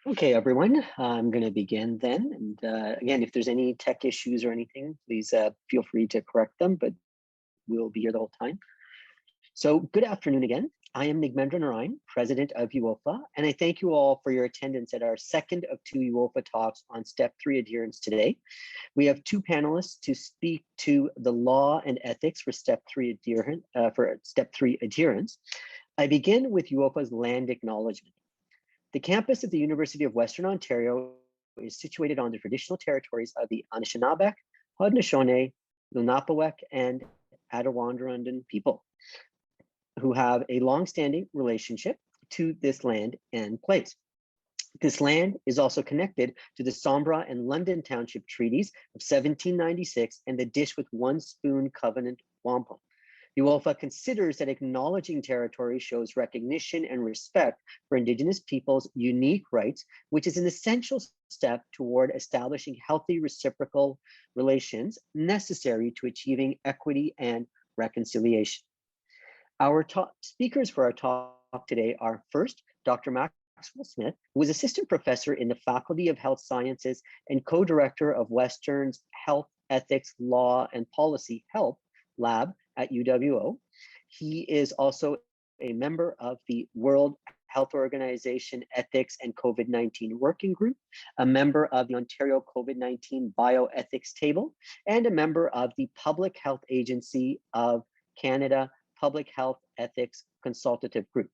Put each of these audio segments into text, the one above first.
Okay, everyone, I'm going to begin then. And again, if there's any tech issues or anything, please feel free to correct them, but we'll be here the whole time. So good afternoon again. I am Nigmendra Narain, President of UWOFA, and I thank you all for your attendance at our second of two UWOFA talks on Step 3 adherence today. We have two panelists to speak to the law and ethics for Step 3 adherence. I begin with UWOFA's land acknowledgement. The campus of the University of Western Ontario is situated on the traditional territories of the Anishinaabe, Haudenosaunee, Lenape, and Attawandaron people, who have a long-standing relationship to this land and place. This land is also connected to the Sombra and London Township Treaties of 1796 and the Dish with One Spoon Covenant Wampum. UWOFA considers that acknowledging territory shows recognition and respect for Indigenous peoples' unique rights, which is an essential step toward establishing healthy reciprocal relations necessary to achieving equity and reconciliation. Our top speakers for our talk today are first, Dr. Maxwell Smith, who is Assistant Professor in the Faculty of Health Sciences and Co-Director of Western's Health, Ethics, Law, and Policy Health Lab at UWO. He is also a member of the World Health Organization Ethics and COVID-19 Working Group, a member of the Ontario COVID-19 Bioethics Table, and a member of the Public Health Agency of Canada Public Health Ethics Consultative Group.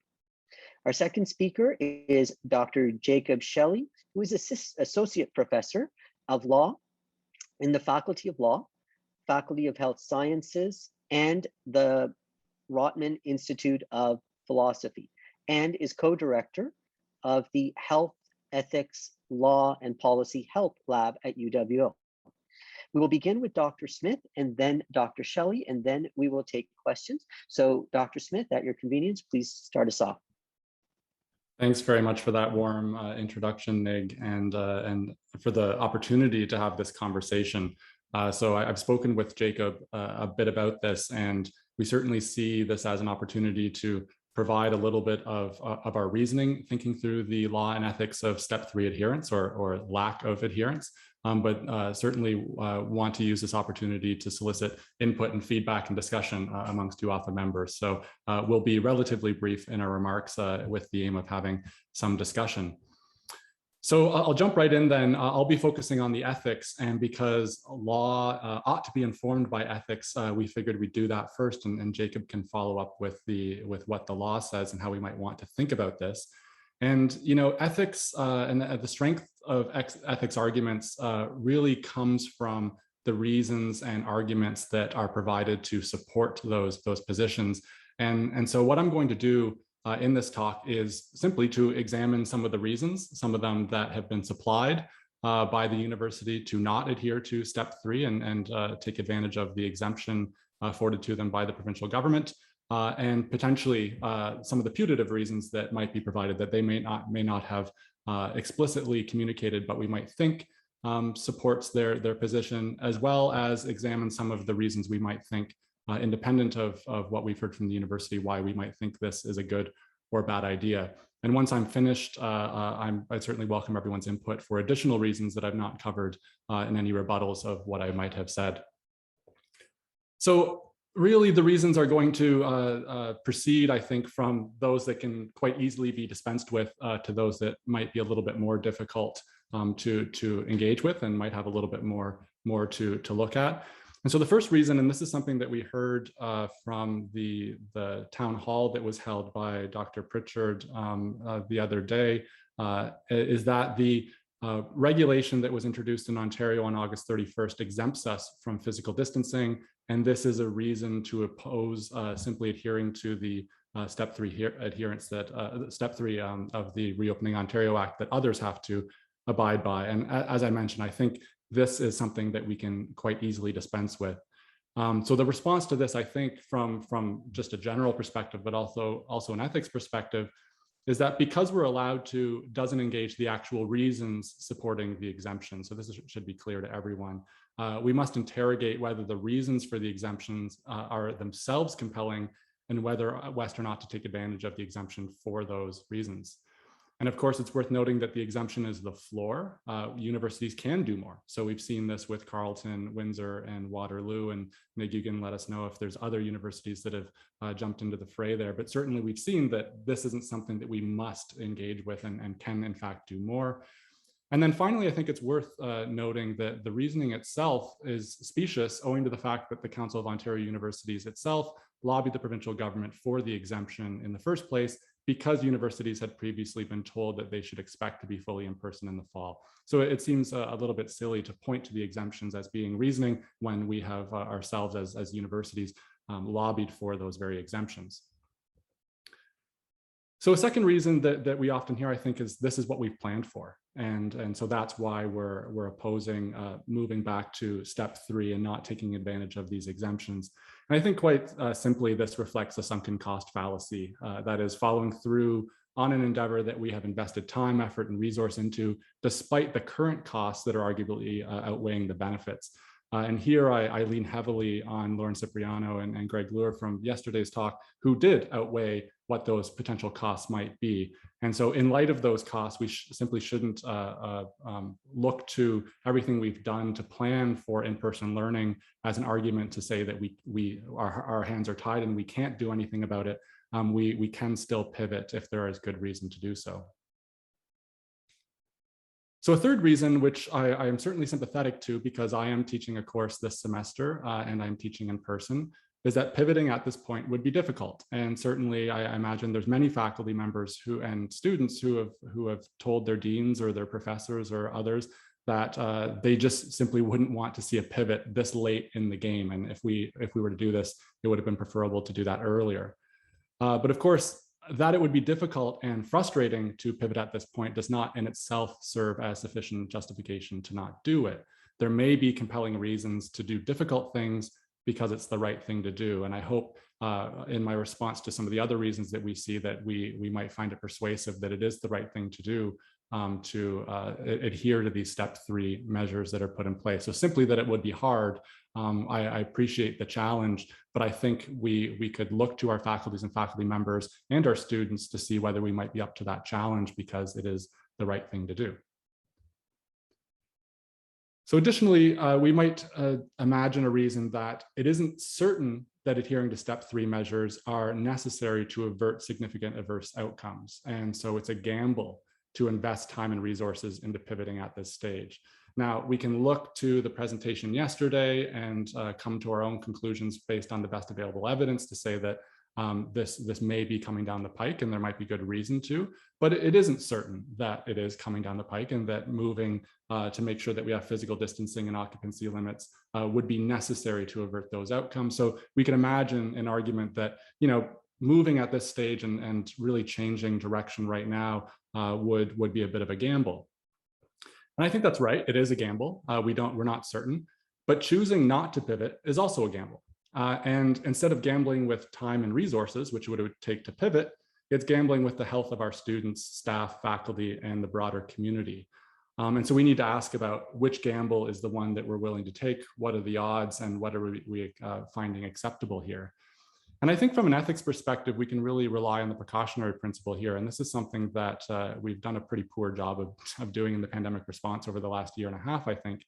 Our second speaker is Dr. Jacob Shelley, who is Associate Professor of Law in the Faculty of Law, Faculty of Health Sciences, and the Rotman Institute of Philosophy, and is co-director of the Health, Ethics, Law, and Policy Health Lab at UWO. We will begin with Dr. Smith and then Dr. Shelley, and then we will take questions. So Dr. Smith, at your convenience, please start us off. Thanks very much for that warm introduction, Nig, and for the opportunity to have this conversation. So I've spoken with Jacob a bit about this, and we certainly see this as an opportunity to provide a little bit of our reasoning, thinking through the law and ethics of Step 3 adherence or lack of adherence, but certainly want to use this opportunity to solicit input and feedback and discussion amongst UWOFA members. So we'll be relatively brief in our remarks with the aim of having some discussion. So I'll jump right in then. I'll be focusing on the ethics, and because law ought to be informed by ethics, we figured we'd do that first, and Jacob can follow up with what the law says and how we might want to think about this. And ethics and the strength of ethics arguments really comes from the reasons and arguments that are provided to support those positions. And so what I'm going to do in this talk is simply to examine some of the reasons, some of them that have been supplied by the university to not adhere to Step 3 and take advantage of the exemption afforded to them by the provincial government, and potentially some of the putative reasons that might be provided that they may not have explicitly communicated, but we might think supports their position, as well as examine some of the reasons we might think independent of what we've heard from the university, why we might think this is a good or bad idea. And once I'm finished, I certainly welcome everyone's input for additional reasons that I've not covered in any rebuttals of what I might have said. So really the reasons are going to proceed, I think, from those that can quite easily be dispensed with to those that might be a little bit more difficult to engage with and might have a little bit more to look at. And so the first reason, and this is something that we heard from the town hall that was held by Dr. Pritchard the other day, is that the regulation that was introduced in Ontario on August 31st exempts us from physical distancing. And this is a reason to oppose simply adhering to the Step 3 adherence Step 3 of the Reopening Ontario Act that others have to abide by. And as I mentioned, I think this is something that we can quite easily dispense with. So the response to this, I think, from just a general perspective, but also an ethics perspective, is that because we're allowed to, doesn't engage the actual reasons supporting the exemption. So this should be clear to everyone. We must interrogate whether the reasons for the exemptions are themselves compelling and whether Western ought to take advantage of the exemption for those reasons. And of course, it's worth noting that the exemption is the floor. Universities can do more. So we've seen this with Carleton, Windsor, and Waterloo. And Nig, you can let us know if there's other universities that have jumped into the fray there. But certainly we've seen that this isn't something that we must engage with and can in fact do more. And then finally, I think it's worth noting that the reasoning itself is specious, owing to the fact that the Council of Ontario Universities itself lobbied the provincial government for the exemption in the first place, because universities had previously been told that they should expect to be fully in person in the fall. So it seems a little bit silly to point to the exemptions as being reasoning when we have ourselves as universities lobbied for those very exemptions. So a second reason that we often hear, I think, is this is what we've planned for. And so that's why we're opposing moving back to step 3 and not taking advantage of these exemptions. And I think quite simply, this reflects a sunken cost fallacy, that is following through on an endeavor that we have invested time, effort, and resource into, despite the current costs that are arguably outweighing the benefits. And here I lean heavily on Lauren Cipriano and Greg Luer from yesterday's talk, who did outweigh what those potential costs might be. And so in light of those costs, we simply shouldn't look to everything we've done to plan for in-person learning as an argument to say that our hands are tied and we can't do anything about it. We can still pivot if there is good reason to do so. So a third reason, which I am certainly sympathetic to because I am teaching a course this semester and I'm teaching in person, is that pivoting at this point would be difficult. And certainly I imagine there's many faculty members and students who have told their deans or their professors or others that they just simply wouldn't want to see a pivot this late in the game. And if we were to do this, it would have been preferable to do that earlier. But of course, that it would be difficult and frustrating to pivot at this point does not in itself serve as sufficient justification to not do it. There may be compelling reasons to do difficult things because it's the right thing to do. And I hope in my response to some of the other reasons that we see that we might find it persuasive that it is the right thing to do to adhere to these step 3 measures that are put in place. So simply that it would be hard. I appreciate the challenge, but I think we could look to our faculties and faculty members and our students to see whether we might be up to that challenge because it is the right thing to do. So additionally, we might imagine a reason that it isn't certain that adhering to step 3 measures are necessary to avert significant adverse outcomes. And so it's a gamble to invest time and resources into pivoting at this stage. Now, we can look to the presentation yesterday and come to our own conclusions based on the best available evidence to say that this may be coming down the pike and there might be good reason to, but it isn't certain that it is coming down the pike and that moving to make sure that we have physical distancing and occupancy limits would be necessary to avert those outcomes. So we can imagine an argument that, moving at this stage and really changing direction right now would be a bit of a gamble. And I think that's right. It is a gamble. We're not certain, but choosing not to pivot is also a gamble. And instead of gambling with time and resources, which it would take to pivot, it's gambling with the health of our students, staff, faculty, and the broader community. And so we need to ask about which gamble is the one that we're willing to take, what are the odds, and what are we finding acceptable here. And I think from an ethics perspective, we can really rely on the precautionary principle here. And this is something that we've done a pretty poor job of doing in the pandemic response over the last year and a half, I think.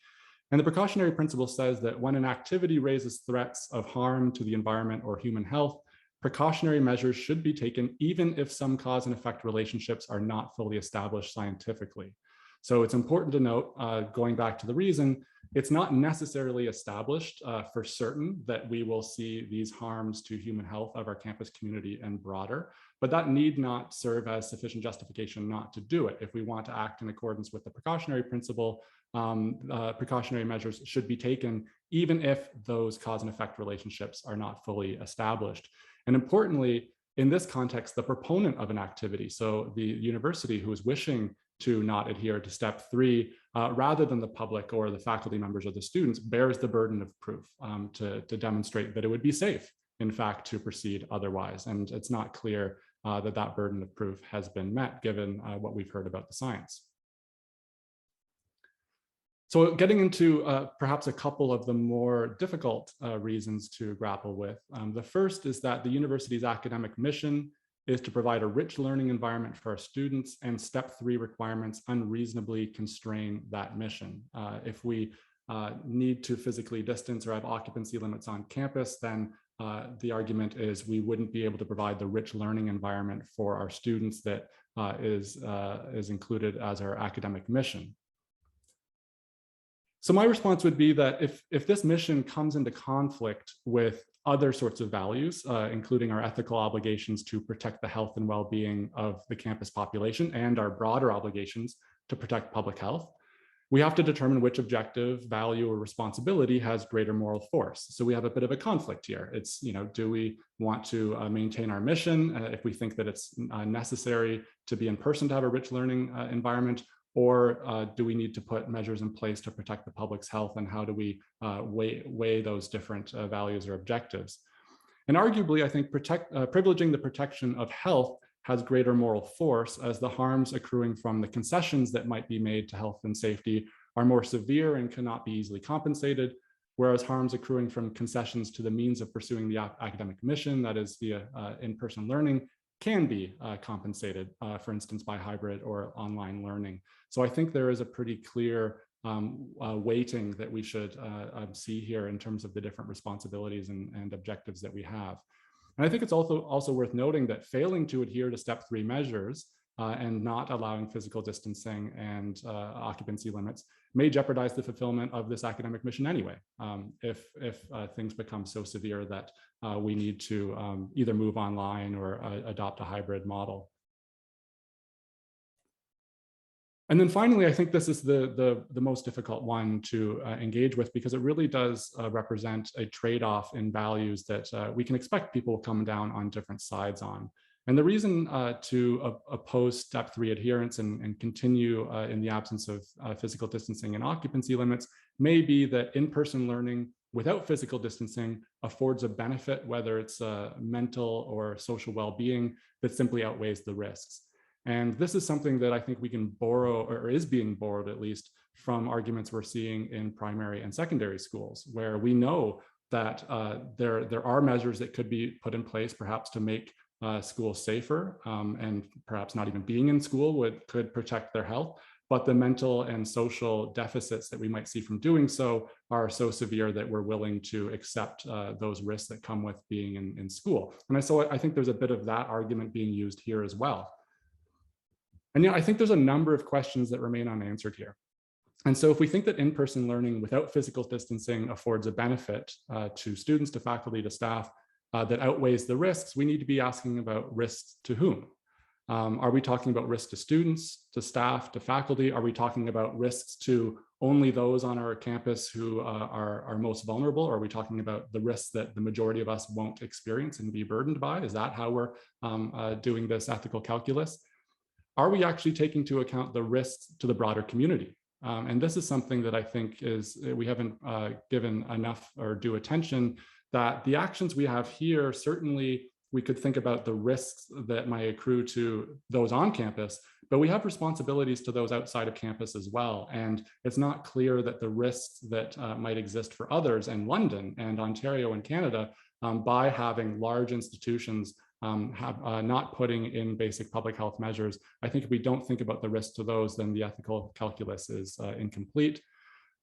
And the precautionary principle says that when an activity raises threats of harm to the environment or human health, precautionary measures should be taken even if some cause and effect relationships are not fully established scientifically. So it's important to note, going back to the reason, it's not necessarily established for certain that we will see these harms to human health of our campus community and broader, but that need not serve as sufficient justification not to do it. If we want to act in accordance with the precautionary principle, precautionary measures should be taken even if those cause and effect relationships are not fully established. And importantly, in this context, the proponent of an activity, so the university who is wishing to not adhere to step 3, rather than the public or the faculty members or the students, bears the burden of proof to demonstrate that it would be safe, in fact, to proceed otherwise. And it's not clear that burden of proof has been met given what we've heard about the science. So getting into perhaps a couple of the more difficult reasons to grapple with. The first is that the university's academic mission is to provide a rich learning environment for our students, and step 3 requirements unreasonably constrain that mission. If we need to physically distance or have occupancy limits on campus, then the argument is we wouldn't be able to provide the rich learning environment for our students that is included as our academic mission. So my response would be that if this mission comes into conflict with other sorts of values, including our ethical obligations to protect the health and well-being of the campus population and our broader obligations to protect public health, we have to determine which objective, value, or responsibility has greater moral force. So we have a bit of a conflict here. It's, do we want to maintain our mission if we think that it's necessary to be in person to have a rich learning environment, or do we need to put measures in place to protect the public's health, and how do we weigh those different values or objectives? And arguably, I think privileging the protection of health has greater moral force, as the harms accruing from the concessions that might be made to health and safety are more severe and cannot be easily compensated, whereas harms accruing from concessions to the means of pursuing the academic mission, that is via in-person learning, can be compensated, for instance, by hybrid or online learning. So I think there is a pretty clear weighting that we should see here in terms of the different responsibilities and objectives that we have. And I think it's also worth noting that failing to adhere to step 3 measures and not allowing physical distancing and occupancy limits may jeopardize the fulfillment of this academic mission anyway, if things become so severe that we need to either move online or adopt a hybrid model. And then finally, I think this is the most difficult one to engage with, because it really does represent a trade-off in values that we can expect people will come down on different sides on. And the reason to oppose step 3 adherence and continue in the absence of physical distancing and occupancy limits may be that in-person learning without physical distancing affords a benefit, whether it's mental or social well-being, that simply outweighs the risks. And this is something that I think we can borrow, or is being borrowed at least, from arguments we're seeing in primary and secondary schools, where we know that there are measures that could be put in place perhaps to make schools safer, and perhaps not even being in school could protect their health. But the mental and social deficits that we might see from doing so are so severe that we're willing to accept those risks that come with being in school. And so I think there's a bit of that argument being used here as well. And I think there's a number of questions that remain unanswered here. And so if we think that in-person learning without physical distancing affords a benefit to students, to faculty, to staff that outweighs the risks, we need to be asking about risks to whom? Are we talking about risks to students, to staff, to faculty? Are we talking about risks to only those on our campus who are most vulnerable? Or are we talking about the risks that the majority of us won't experience and be burdened by? Is that how we're doing this ethical calculus? Are we actually taking into account the risks to the broader community? And this is something that I think we haven't given enough or due attention, that the actions we have here, certainly we could think about the risks that might accrue to those on campus, but we have responsibilities to those outside of campus as well. And it's not clear that the risks that might exist for others in London and Ontario and Canada by having large institutions not putting in basic public health measures. I think if we don't think about the risk to those, then the ethical calculus is incomplete.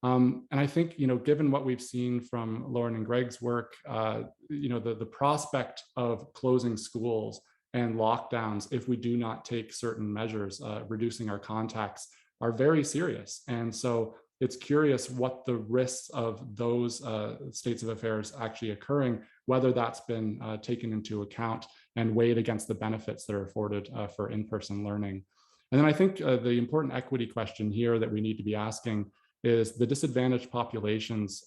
And I think, given what we've seen from Lauren and Greg's work, the prospect of closing schools and lockdowns, if we do not take certain measures, reducing our contacts, are very serious. And so it's curious what the risks of those states of affairs actually occurring, whether that's been taken into account and weighed against the benefits that are afforded for in-person learning. And then I think the important equity question here that we need to be asking is the disadvantaged populations,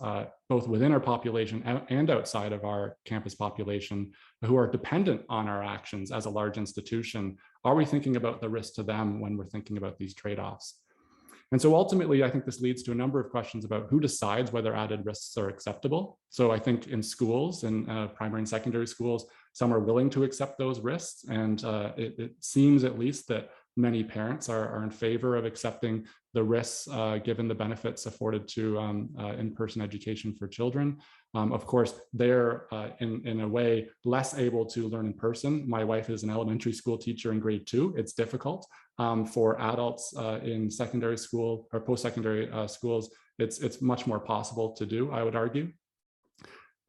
both within our population and outside of our campus population, who are dependent on our actions as a large institution. Are we thinking about the risk to them when we're thinking about these trade-offs? And so ultimately, I think this leads to a number of questions about who decides whether added risks are acceptable. So I think in schools, in primary and secondary schools, some are willing to accept those risks. And it seems at least that many parents are in favor of accepting the risks given the benefits afforded to in-person education for children. Of course, they're in a way less able to learn in person. My wife is an elementary school teacher in grade 2. It's difficult for adults in secondary school or post-secondary schools. It's much more possible to do, I would argue.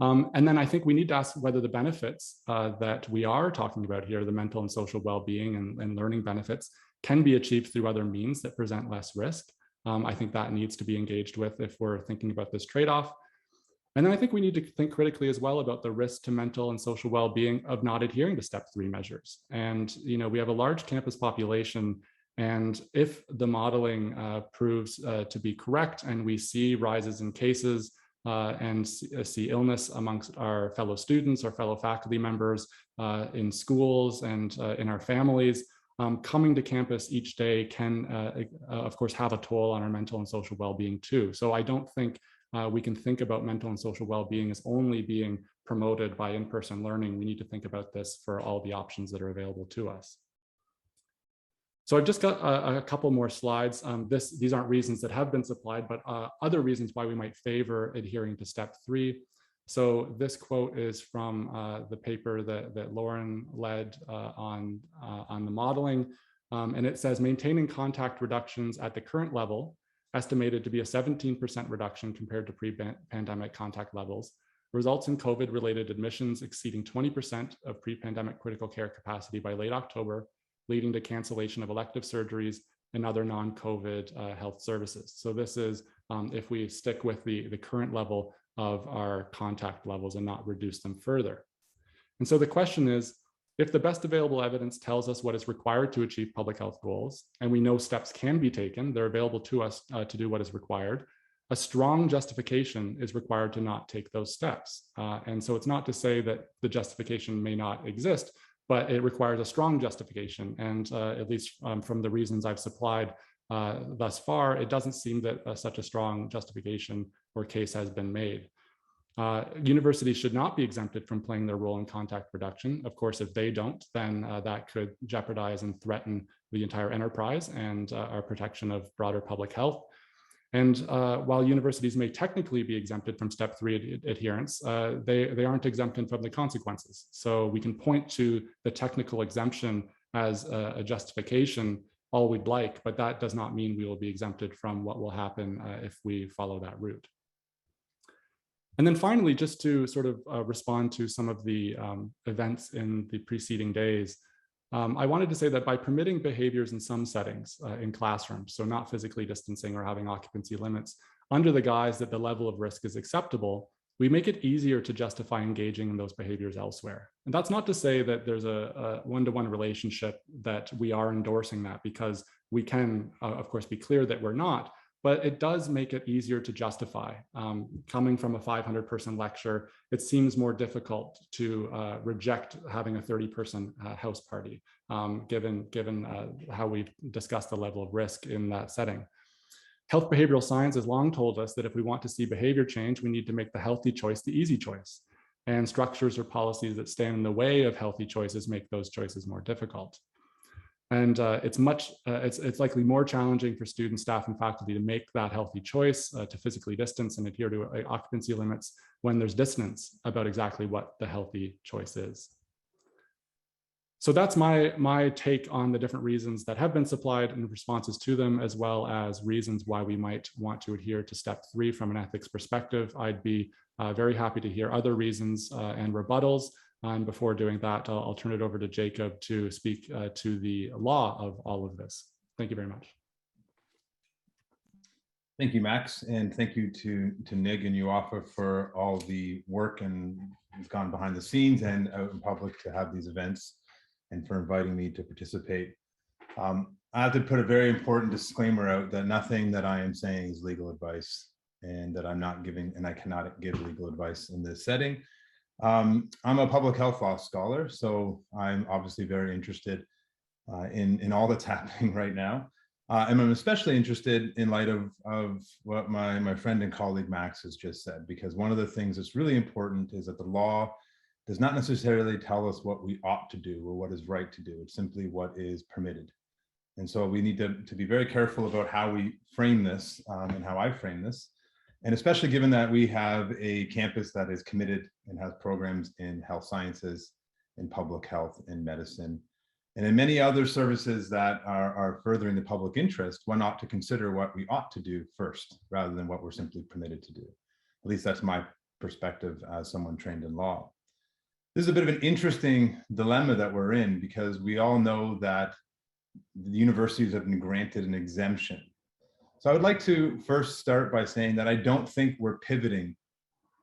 And then I think we need to ask whether the benefits that we are talking about here, the mental and social well-being and learning benefits, can be achieved through other means that present less risk. I think that needs to be engaged with if we're thinking about this trade-off. And then I think we need to think critically as well about the risk to mental and social well-being of not adhering to step 3 measures. And we have a large campus population, and if the modeling proves to be correct and we see rises in cases and see illness amongst our fellow students, our fellow faculty members in schools and in our families, coming to campus each day can, of course, have a toll on our mental and social well-being too. So I don't think we can think about mental and social well-being as only being promoted by in-person learning. We need to think about this for all the options that are available to us. So I've just got a couple more slides. These aren't reasons that have been supplied, but other reasons why we might favor adhering to step 3. So this quote is from the paper that Lauren led on the modeling. And it says, maintaining contact reductions at the current level, estimated to be a 17% reduction compared to pre-pandemic contact levels, results in COVID-related admissions exceeding 20% of pre-pandemic critical care capacity by late October, leading to cancellation of elective surgeries and other non-COVID health services. So this is if we stick with the current level of our contact levels and not reduce them further. And so the question is, if the best available evidence tells us what is required to achieve public health goals, and we know steps can be taken, they're available to us to do what is required, a strong justification is required to not take those steps. And so it's not to say that the justification may not exist, but it requires a strong justification. And at least from the reasons I've supplied thus far, it doesn't seem that such a strong justification or case has been made. Universities should not be exempted from playing their role in contact reduction. Of course, if they don't, then that could jeopardize and threaten the entire enterprise and our protection of broader public health. And while universities may technically be exempted from step 3 adherence, they aren't exempted from the consequences. So we can point to the technical exemption as a justification all we'd like, but that does not mean we will be exempted from what will happen if we follow that route. And then finally, just to sort of respond to some of the events in the preceding days, I wanted to say that by permitting behaviors in some settings in classrooms, so not physically distancing or having occupancy limits, under the guise that the level of risk is acceptable, we make it easier to justify engaging in those behaviors elsewhere. And that's not to say that there's a one-to-one relationship that we are endorsing that, because we can, of course, be clear that we're not, but it does make it easier to justify. Coming from a 500-person lecture, it seems more difficult to reject having a 30-person house party, given how we've discussed the level of risk in that setting. Health behavioral science has long told us that if we want to see behavior change, we need to make the healthy choice the easy choice. And structures or policies that stand in the way of healthy choices make those choices more difficult. And it's likely more challenging for students, staff, and faculty to make that healthy choice to physically distance and adhere to occupancy limits when there's dissonance about exactly what the healthy choice is. So that's my take on the different reasons that have been supplied and responses to them, as well as reasons why we might want to adhere to step 3 from an ethics perspective. I'd be very happy to hear other reasons and rebuttals. And before doing that, I'll turn it over to Jacob to speak to the law of all of this. Thank you very much. Thank you, Max, and thank you to NIG and UWOFA for all the work and who's gone behind the scenes and out in public to have these events, and for inviting me to participate. I have to put a very important disclaimer out that nothing that I am saying is legal advice, and that I'm not giving, and I cannot give legal advice in this setting. I'm a public health law scholar, so I'm obviously very interested in all that's happening right now. And I'm especially interested in light of what my friend and colleague Max has just said, because one of the things that's really important is that the law does not necessarily tell us what we ought to do or what is right to do. It's simply what is permitted. And so we need to be very careful about how we frame this and how I frame this. And especially given that we have a campus that is committed and has programs in health sciences, in public health, in medicine, and in many other services that are furthering the public interest, one ought to consider what we ought to do first, rather than what we're simply permitted to do. At least that's my perspective as someone trained in law. This is a bit of an interesting dilemma that we're in, because we all know that the universities have been granted an exemption. So I would like to first start by saying that I don't think we're pivoting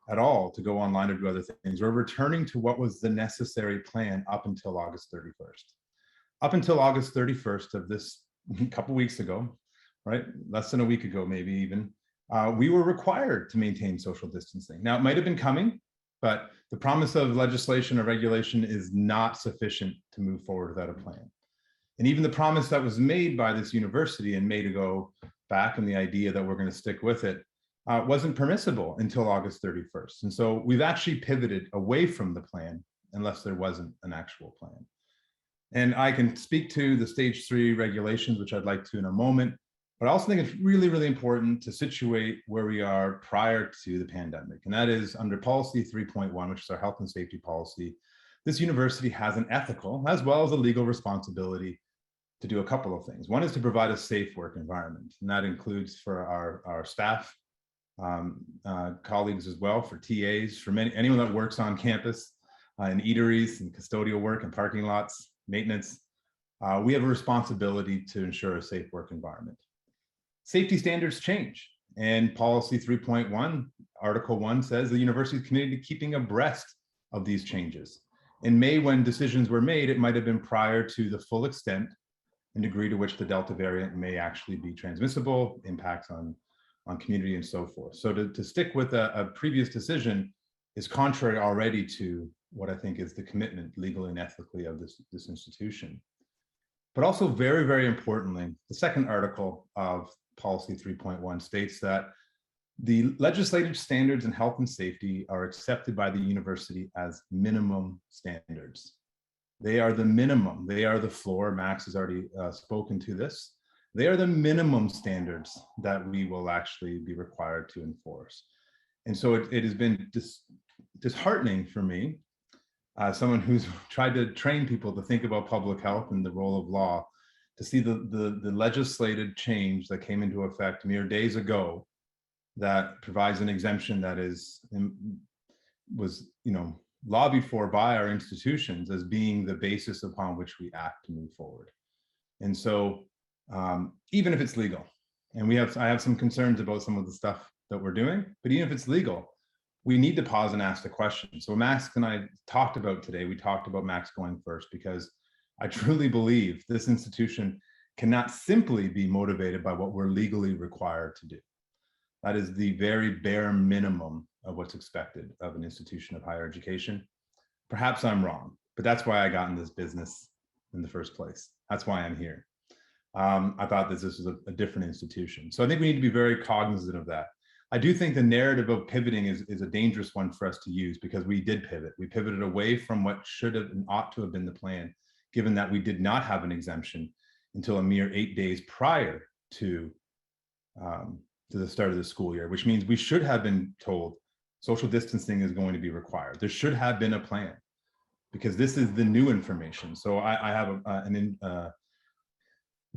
at all to go online or do other things. We're returning to what was the necessary plan up until August 31st. Up until August 31st of this couple weeks ago, right? Less than a week ago, maybe even, we were required to maintain social distancing. Now, it might have been coming, but the promise of legislation or regulation is not sufficient to move forward without a plan. And even the promise that was made by this university and May to go back, and the idea that we're going to stick with it, wasn't permissible until August 31st. And so we've actually pivoted away from the plan unless there wasn't an actual plan. And I can speak to the stage 3 regulations, which I'd like to in a moment, but I also think it's really, really important to situate where we are prior to the pandemic. And that is under policy 3.1, which is our health and safety policy. This university has an ethical as well as a legal responsibility to do a couple of things. One is to provide a safe work environment, and that includes for our staff, colleagues as well, for TAs, for anyone that works on campus, in eateries and custodial work and parking lots, maintenance. We have a responsibility to ensure a safe work environment. Safety standards change, and policy 3.1, article 1 says the university is committed to keeping abreast of these changes. In May, when decisions were made, it might have been prior to the full extent and degree to which the Delta variant may actually be transmissible, impacts on community and so forth. So to stick with a previous decision is contrary already to what I think is the commitment legally and ethically of this institution. But also very, very importantly, the second article of policy 3.1 states that the legislative standards in health and safety are accepted by the university as minimum standards. They are the minimum, they are the floor. Max has already spoken to this. They are the minimum standards that we will actually be required to enforce. And so it has been disheartening for me, someone who's tried to train people to think about public health and the role of law, to see the legislative change that came into effect mere days ago that provides an exemption that was lobbied for by our institutions as being the basis upon which we act to move forward. And so even if it's legal, and I have some concerns about some of the stuff that we're doing, but even if it's legal, we need to pause and ask the question. So Max and I talked about today, we talked about Max going first, because I truly believe this institution cannot simply be motivated by what we're legally required to do. That is the very bare minimum of what's expected of an institution of higher education. Perhaps I'm wrong, but that's why I got in this business in the first place. That's why I'm here. I thought that this was a different institution. So I think we need to be very cognizant of that. I do think the narrative of pivoting is a dangerous one for us to use, because we did pivot. We pivoted away from what should have and ought to have been the plan, given that we did not have an exemption until a mere 8 days prior to the start of the school year, which means we should have been told social distancing is going to be required. There should have been a plan, because this is the new information. So I have a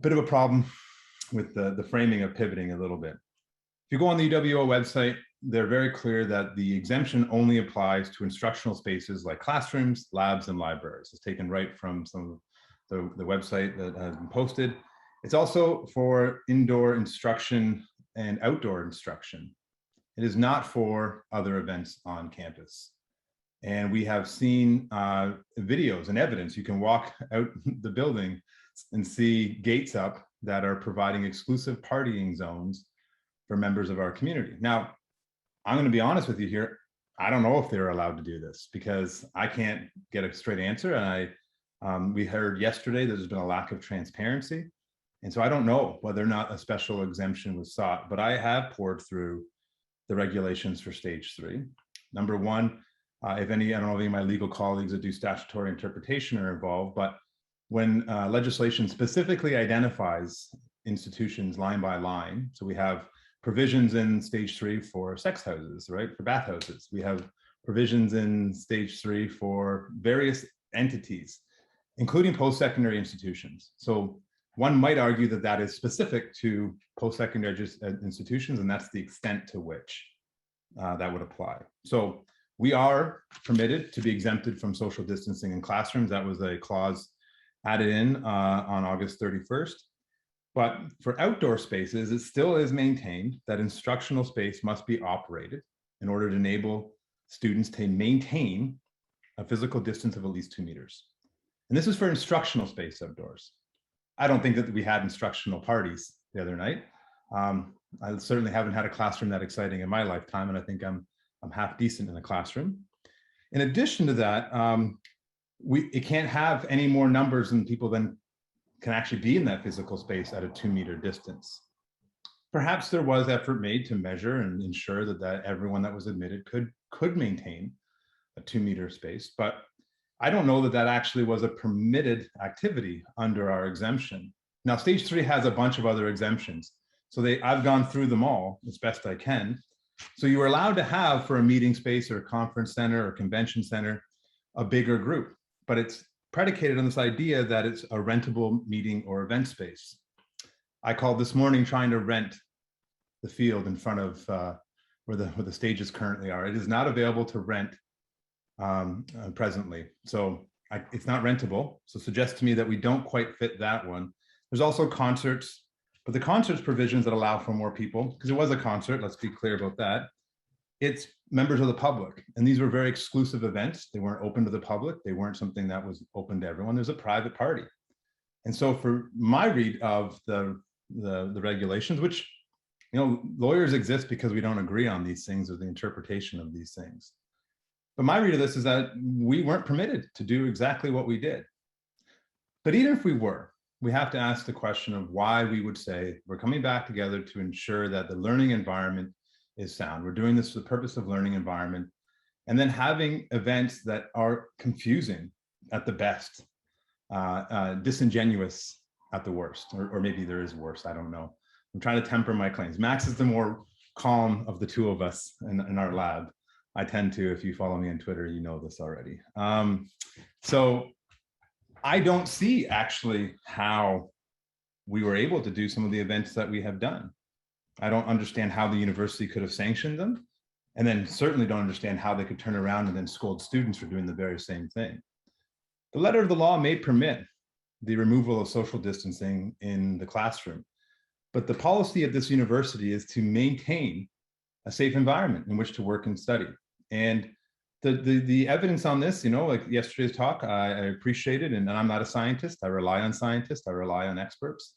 bit of a problem with the framing of pivoting a little bit. If you go on the UWO website, they're very clear that the exemption only applies to instructional spaces like classrooms, labs, and libraries. It's taken right from some of the website that has been posted. It's also for indoor instruction and outdoor instruction. It is not for other events on campus. And we have seen videos and evidence. You can walk out the building and see gates up that are providing exclusive partying zones for members of our community. Now, I'm going to be honest with you here. I don't know if they're allowed to do this, because I can't get a straight answer. And we heard yesterday that there's been a lack of transparency. And so I don't know whether or not a special exemption was sought, but I have poured through the regulations for stage 3. Number one, I don't know if any of my legal colleagues that do statutory interpretation are involved, but when legislation specifically identifies institutions line by line. So we have provisions in stage 3 for sex houses, right? For bathhouses. We have provisions in stage 3 for various entities, including post-secondary institutions. So one might argue that that is specific to post-secondary institutions, and that's the extent to which that would apply. So we are permitted to be exempted from social distancing in classrooms. That was a clause added in on August 31st. But for outdoor spaces, it still is maintained that instructional space must be operated in order to enable students to maintain a physical distance of at least 2 meters. And this is for instructional space outdoors. I don't think that we had instructional parties the other night. I certainly haven't had a classroom that exciting in my lifetime, and I think I'm half decent in a classroom. In addition to that, it can't have any more numbers than people than can actually be in that physical space at a 2-meter distance. Perhaps there was effort made to measure and ensure that everyone that was admitted could maintain a 2-meter space, but I don't know that that actually was a permitted activity under our exemption. Now, stage 3 has a bunch of other exemptions. So I've gone through them all as best I can. So you were allowed to have, for a meeting space or a conference center or convention center, a bigger group, but it's predicated on this idea that it's a rentable meeting or event space. I called this morning trying to rent the field in front of where the stages currently are. It is not available to rent presently. So it's not rentable. So suggests to me that we don't quite fit that one. There's also concerts, but the concerts provisions that allow for more people, because it was a concert, let's be clear about that. It's members of the public. And these were very exclusive events. They weren't open to the public. They weren't something that was open to everyone. There's a private party. And so for my read of the regulations, which, lawyers exist because we don't agree on these things or the interpretation of these things. But my read of this is that we weren't permitted to do exactly what we did. But even if we were, we have to ask the question of why we would say we're coming back together to ensure that the learning environment is sound. We're doing this for the purpose of learning environment, and then having events that are confusing at the best, disingenuous at the worst, or maybe there is worse, I don't know. I'm trying to temper my claims. Max is the more calm of the two of us in our lab. I tend to, if you follow me on Twitter, you know this already. So I don't see actually how we were able to do some of the events that we have done. I don't understand how the university could have sanctioned them, and then certainly don't understand how they could turn around and then scold students for doing the very same thing. The letter of the law may permit the removal of social distancing in the classroom, but the policy of this university is to maintain a safe environment in which to work and study. And the evidence on this, like yesterday's talk, I appreciate it, and I'm not a scientist. I rely on scientists, I rely on experts,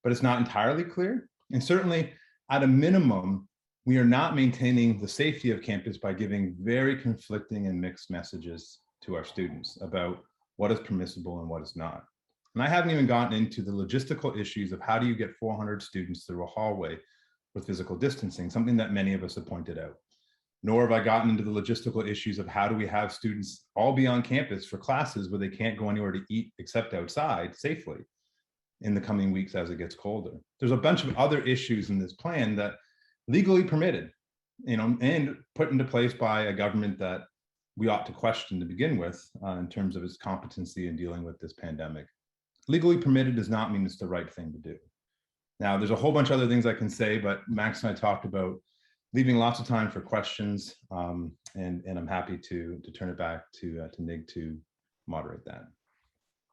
but it's not entirely clear. And certainly, at a minimum, we are not maintaining the safety of campus by giving very conflicting and mixed messages to our students about what is permissible and what is not. And I haven't even gotten into the logistical issues of how do you get 400 students through a hallway with physical distancing, something that many of us have pointed out. Nor have I gotten into the logistical issues of how do we have students all be on campus for classes where they can't go anywhere to eat except outside safely in the coming weeks as it gets colder. There's a bunch of other issues in this plan that legally permitted, and put into place by a government that we ought to question to begin with in terms of its competency in dealing with this pandemic. Legally permitted does not mean it's the right thing to do. Now, there's a whole bunch of other things I can say, but Max and I talked about leaving lots of time for questions, and I'm happy to turn it back to Nig to moderate that.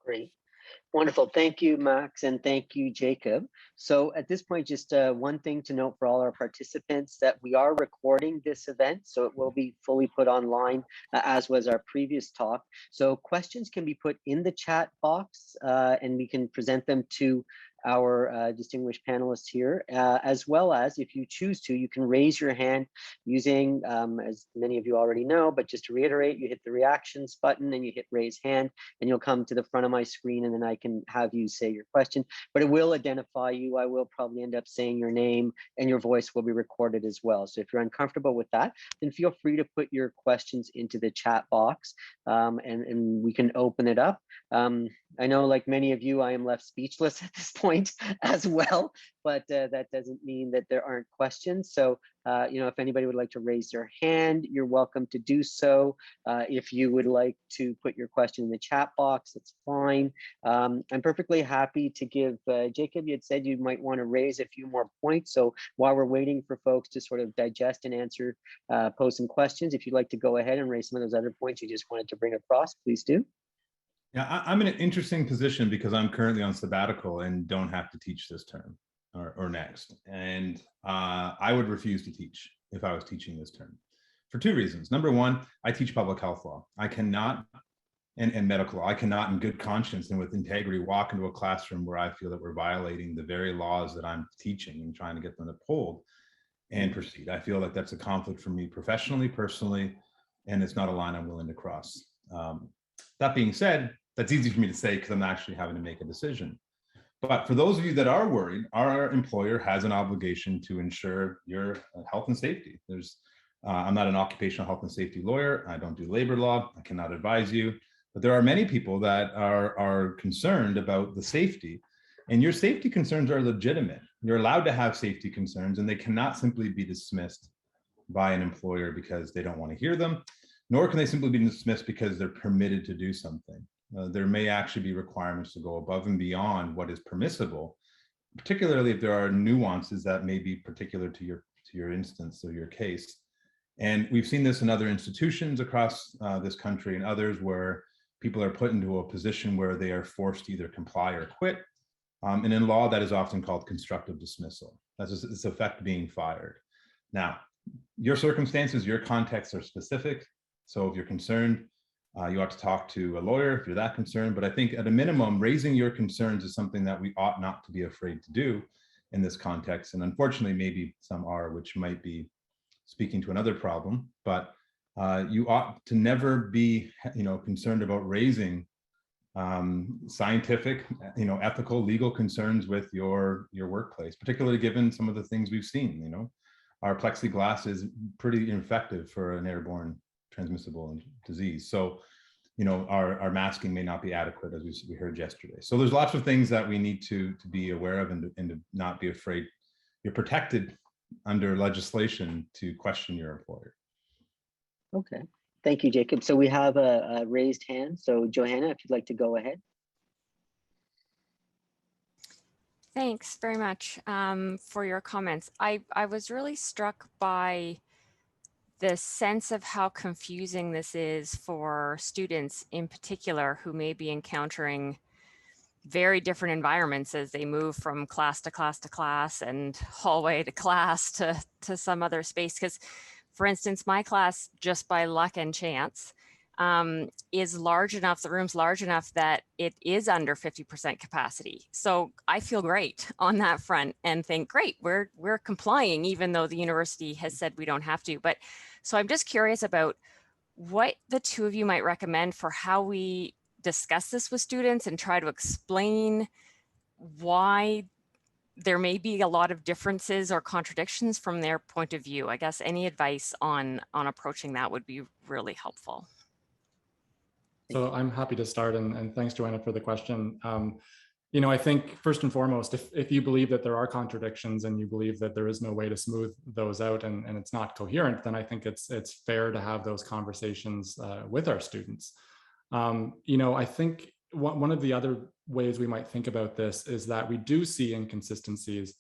Great. Wonderful. Thank you, Max, and thank you, Jacob. So at this point, just one thing to note for all our participants, that we are recording this event, so it will be fully put online, as was our previous talk. So questions can be put in the chat box, and we can present them to our distinguished panelists here, as well as, if you choose to, you can raise your hand using, as many of you already know, but just to reiterate, you hit the reactions button and you hit raise hand, and you'll come to the front of my screen, and then I can have you say your question, but it will identify you. I will probably end up saying your name, and your voice will be recorded as well. So if you're uncomfortable with that, then feel free to put your questions into the chat box, and we can open it up. I know, like many of you, I am left speechless at this point as well, but that doesn't mean that there aren't questions. So, if anybody would like to raise their hand, you're welcome to do so. If you would like to put your question in the chat box, that's fine. I'm perfectly happy to give, Jacob, you had said you might want to raise a few more points. So while we're waiting for folks to sort of digest and answer, pose some questions, if you'd like to go ahead and raise some of those other points you just wanted to bring across, please do. Yeah, I'm in an interesting position because I'm currently on sabbatical and don't have to teach this term or next. And I would refuse to teach if I was teaching this term for two reasons. Number one, I teach public health law. I cannot, and medical law, I cannot in good conscience and with integrity walk into a classroom where I feel that we're violating the very laws that I'm teaching and trying to get them uphold and proceed. I feel like that's a conflict for me professionally, personally, and it's not a line I'm willing to cross. That being said, that's easy for me to say because I'm actually having to make a decision. But for those of you that are worried, our employer has an obligation to ensure your health and safety. I'm not an occupational health and safety lawyer. I don't do labor law. I cannot advise you. But there are many people that are concerned about the safety. And your safety concerns are legitimate. You're allowed to have safety concerns, and they cannot simply be dismissed by an employer because they don't want to hear them, nor can they simply be dismissed because they're permitted to do something. There may actually be requirements to go above and beyond what is permissible, particularly if there are nuances that may be particular to your instance or your case. And we've seen this in other institutions across this country and others where people are put into a position where they are forced to either comply or quit. And in law, that is often called constructive dismissal. That's its effect being fired. Now, your circumstances, your contexts are specific. So if you're concerned, you ought to talk to a lawyer if you're that concerned. But I think at a minimum, raising your concerns is something that we ought not to be afraid to do in this context. And unfortunately, maybe some are, which might be speaking to another problem. But you ought to never be, concerned about raising scientific, ethical, legal concerns with your workplace, particularly given some of the things we've seen. Our plexiglass is pretty effective for an airborne transmissible disease. So, our masking may not be adequate, as we heard yesterday. So there's lots of things that we need to be aware of and to not be afraid. You're protected under legislation to question your employer. Okay, thank you, Jacob. So we have a raised hand. So Johanna, if you'd like to go ahead. Thanks very much for your comments. I was really struck by the sense of how confusing this is for students in particular who may be encountering very different environments as they move from class to class to class and hallway to class to some other space. Because, for instance, my class, just by luck and chance, is large enough, the room's large enough that it is under 50% capacity. So I feel great on that front and think, great, we're complying, even though the university has said we don't have to. But so I'm just curious about what the two of you might recommend for how we discuss this with students and try to explain why there may be a lot of differences or contradictions from their point of view. I guess any advice on approaching that would be really helpful. So I'm happy to start, and thanks, Joanna, for the question. I think first and foremost, if you believe that there are contradictions and you believe that there is no way to smooth those out and it's not coherent, then I think it's fair to have those conversations with our students. I think one of the other ways we might think about this is that we do see inconsistencies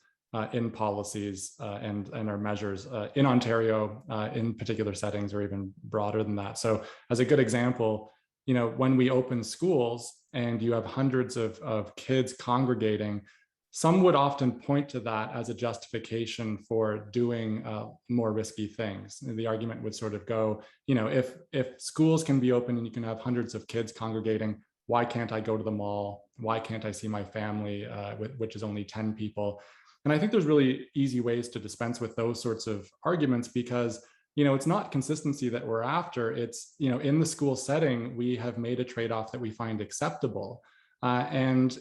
in policies and our measures in Ontario in particular settings, or even broader than that. So as a good example, when we open schools and you have hundreds of kids congregating, some would often point to that as a justification for doing more risky things. The argument would sort of go, if schools can be open and you can have hundreds of kids congregating, why can't I go to the mall? Why can't I see my family, which is only 10 people? And I think there's really easy ways to dispense with those sorts of arguments because it's not consistency that we're after. It's, in the school setting, we have made a trade-off that we find acceptable. And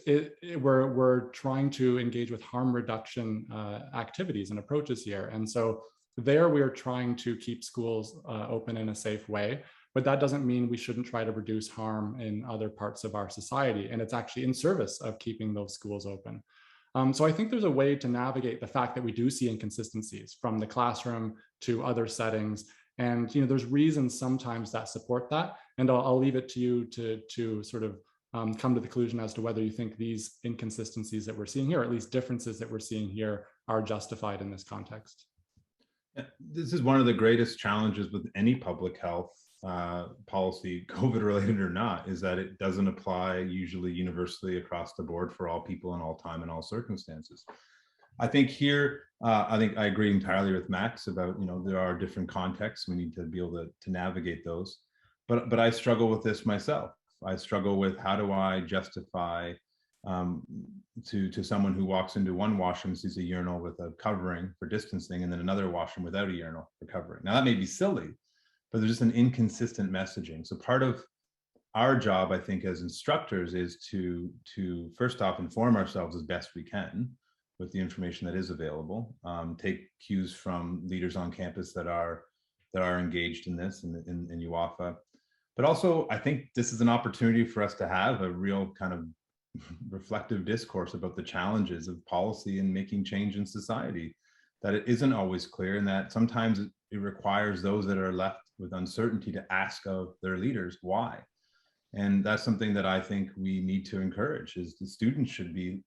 we're trying to engage with harm reduction activities and approaches here. And so there we're trying to keep schools open in a safe way. but that doesn't mean we shouldn't try to reduce harm in other parts of our society. And it's actually in service of keeping those schools open. So I think there's a way to navigate the fact that we do see inconsistencies from the classroom to other settings. And there's reasons sometimes that support that. And I'll leave it to you to sort of come to the conclusion as to whether you think these inconsistencies that we're seeing here, or at least differences that we're seeing here, are justified in this context. This is one of the greatest challenges with any public health policy, COVID related or not, is that it doesn't apply usually universally across the board for all people in all time and all circumstances. I think here, I agree entirely with Max about, there are different contexts. We need to be able to navigate those. But I struggle with this myself. I struggle with, how do I justify to someone who walks into one washroom, sees a urinal with a covering for distancing, and then another washroom without a urinal for covering. Now that may be silly, but there's just an inconsistent messaging. So part of our job, I think, as instructors is to first off inform ourselves as best we can with the information that is available, take cues from leaders on campus that are engaged in this in UWOFA. But also, I think this is an opportunity for us to have a real kind of reflective discourse about the challenges of policy and making change in society, that it isn't always clear, and that sometimes it requires those that are left with uncertainty to ask of their leaders why. And that's something that I think we need to encourage, is the students should be,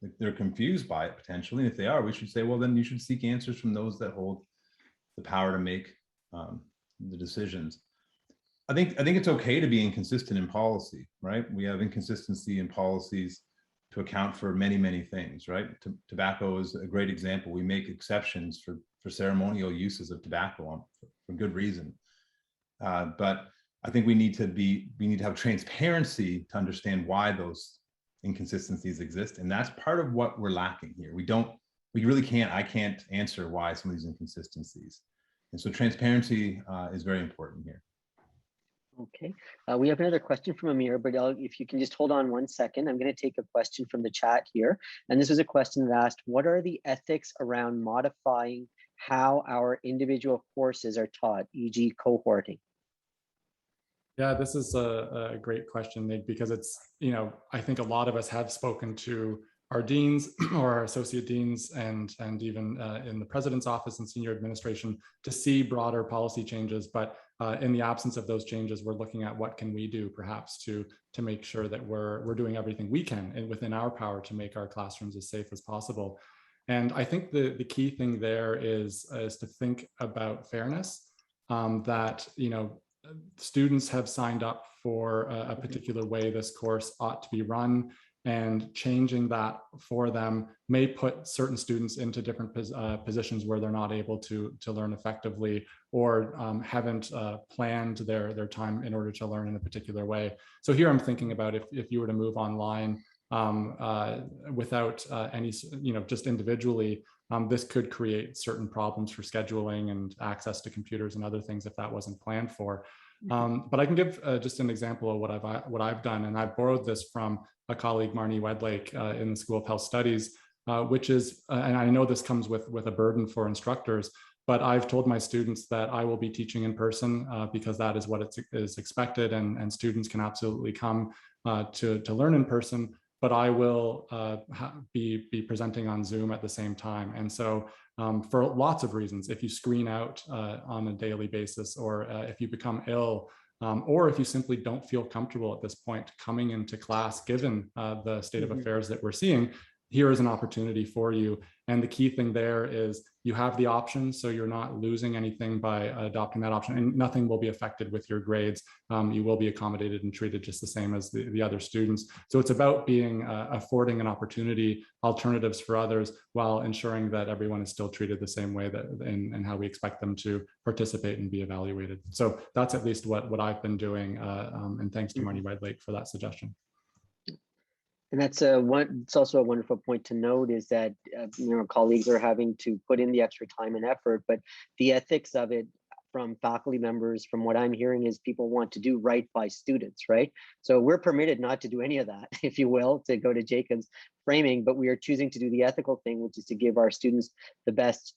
if they're confused by it potentially, and if they are, we should say, well, then you should seek answers from those that hold the power to make the decisions. I think it's okay to be inconsistent in policy, right? We have inconsistency in policies to account for many, many things, right? Tobacco is a great example. We make exceptions for ceremonial uses of tobacco for good reason. But I think we need to have transparency to understand why those inconsistencies exist. And that's part of what we're lacking here. I can't answer why some of these inconsistencies. And so transparency is very important here. Okay, we have another question from Amir, but if you can just hold on 1 second, I'm going to take a question from the chat here. And this is a question that asked, what are the ethics around modifying how our individual courses are taught, e.g. cohorting? Yeah, this is a great question, Nick, because it's, I think a lot of us have spoken to our deans or our associate deans and even in the president's office and senior administration to see broader policy changes. But in the absence of those changes, we're looking at what can we do perhaps to make sure that we're doing everything we can and within our power to make our classrooms as safe as possible. And I think the key thing there is to think about fairness, that, students have signed up for a particular way this course ought to be run, and changing that for them may put certain students into different positions where they're not able to learn effectively, or haven't planned their time in order to learn in a particular way. So here I'm thinking about if you were to move online without any, just individually, this could create certain problems for scheduling and access to computers and other things if that wasn't planned for. But I can give just an example of what I've done, and I borrowed this from a colleague, Marnie Wedlake, in the School of Health Studies, which is, and I know this comes with a burden for instructors, but I've told my students that I will be teaching in person because that is what is expected, and students can absolutely come to learn in person, but I will be presenting on Zoom at the same time. And so for lots of reasons, if you screen out on a daily basis, or if you become ill, or if you simply don't feel comfortable at this point coming into class, given the state of affairs that we're seeing, here is an opportunity for you. And the key thing there is you have the option, so you're not losing anything by adopting that option, and nothing will be affected with your grades. You will be accommodated and treated just the same as the other students. So it's about affording an opportunity, alternatives for others, while ensuring that everyone is still treated the same way and how we expect them to participate and be evaluated. So that's at least what I've been doing. And thanks to Marnie Wedlake for that suggestion. And that's it's also a wonderful point to note, is that colleagues are having to put in the extra time and effort, but the ethics of it from faculty members, from what I'm hearing, is people want to do right by students, right? So we're permitted not to do any of that, if you will, to go to Jacob's framing, but we are choosing to do the ethical thing, which is to give our students the best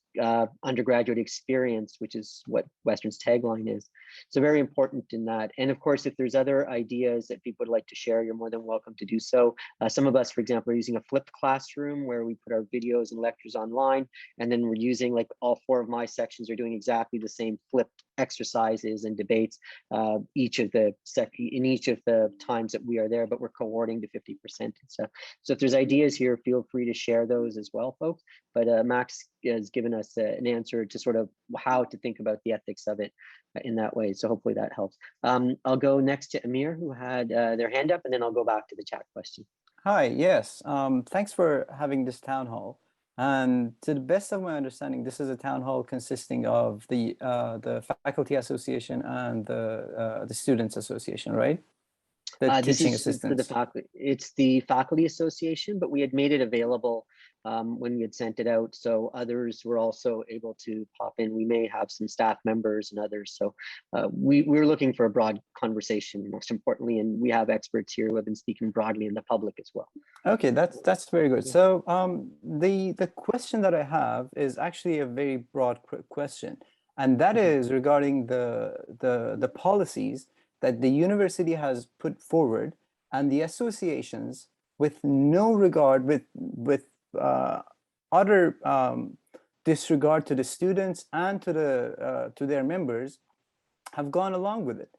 undergraduate experience, which is what Western's tagline is. So very important in that. And of course, if there's other ideas that people would like to share, you're more than welcome to do so. Some of us, for example, are using a flipped classroom where we put our videos and lectures online, and then we're using, like, all 4 of my sections are doing exactly the same flipped exercises and debates in each of the times that we are there, but we're cohorting to 50% and stuff. So if there's ideas here, feel free to share those as well, folks. But Max has given us an answer to sort of how to think about the ethics of it in that way. So hopefully that helps. I'll go next to Amir, who had their hand up, and then I'll go back to the chat question. Hi, yes. Thanks for having this town hall. And to the best of my understanding, this is a town hall consisting of the Faculty Association and the Students Association, right? The teaching assistants. It's the Faculty Association, but we had made it available when we had sent it out, so others were also able to pop in. We may have some staff members and others. So we're looking for a broad conversation, most importantly, and we have experts here who have been speaking broadly in the public as well. Okay, that's very good. So the question that I have is actually a very broad question, and that is regarding the policies that the university has put forward and the associations, with no regard, with utter disregard to the students and to their members, have gone along with it.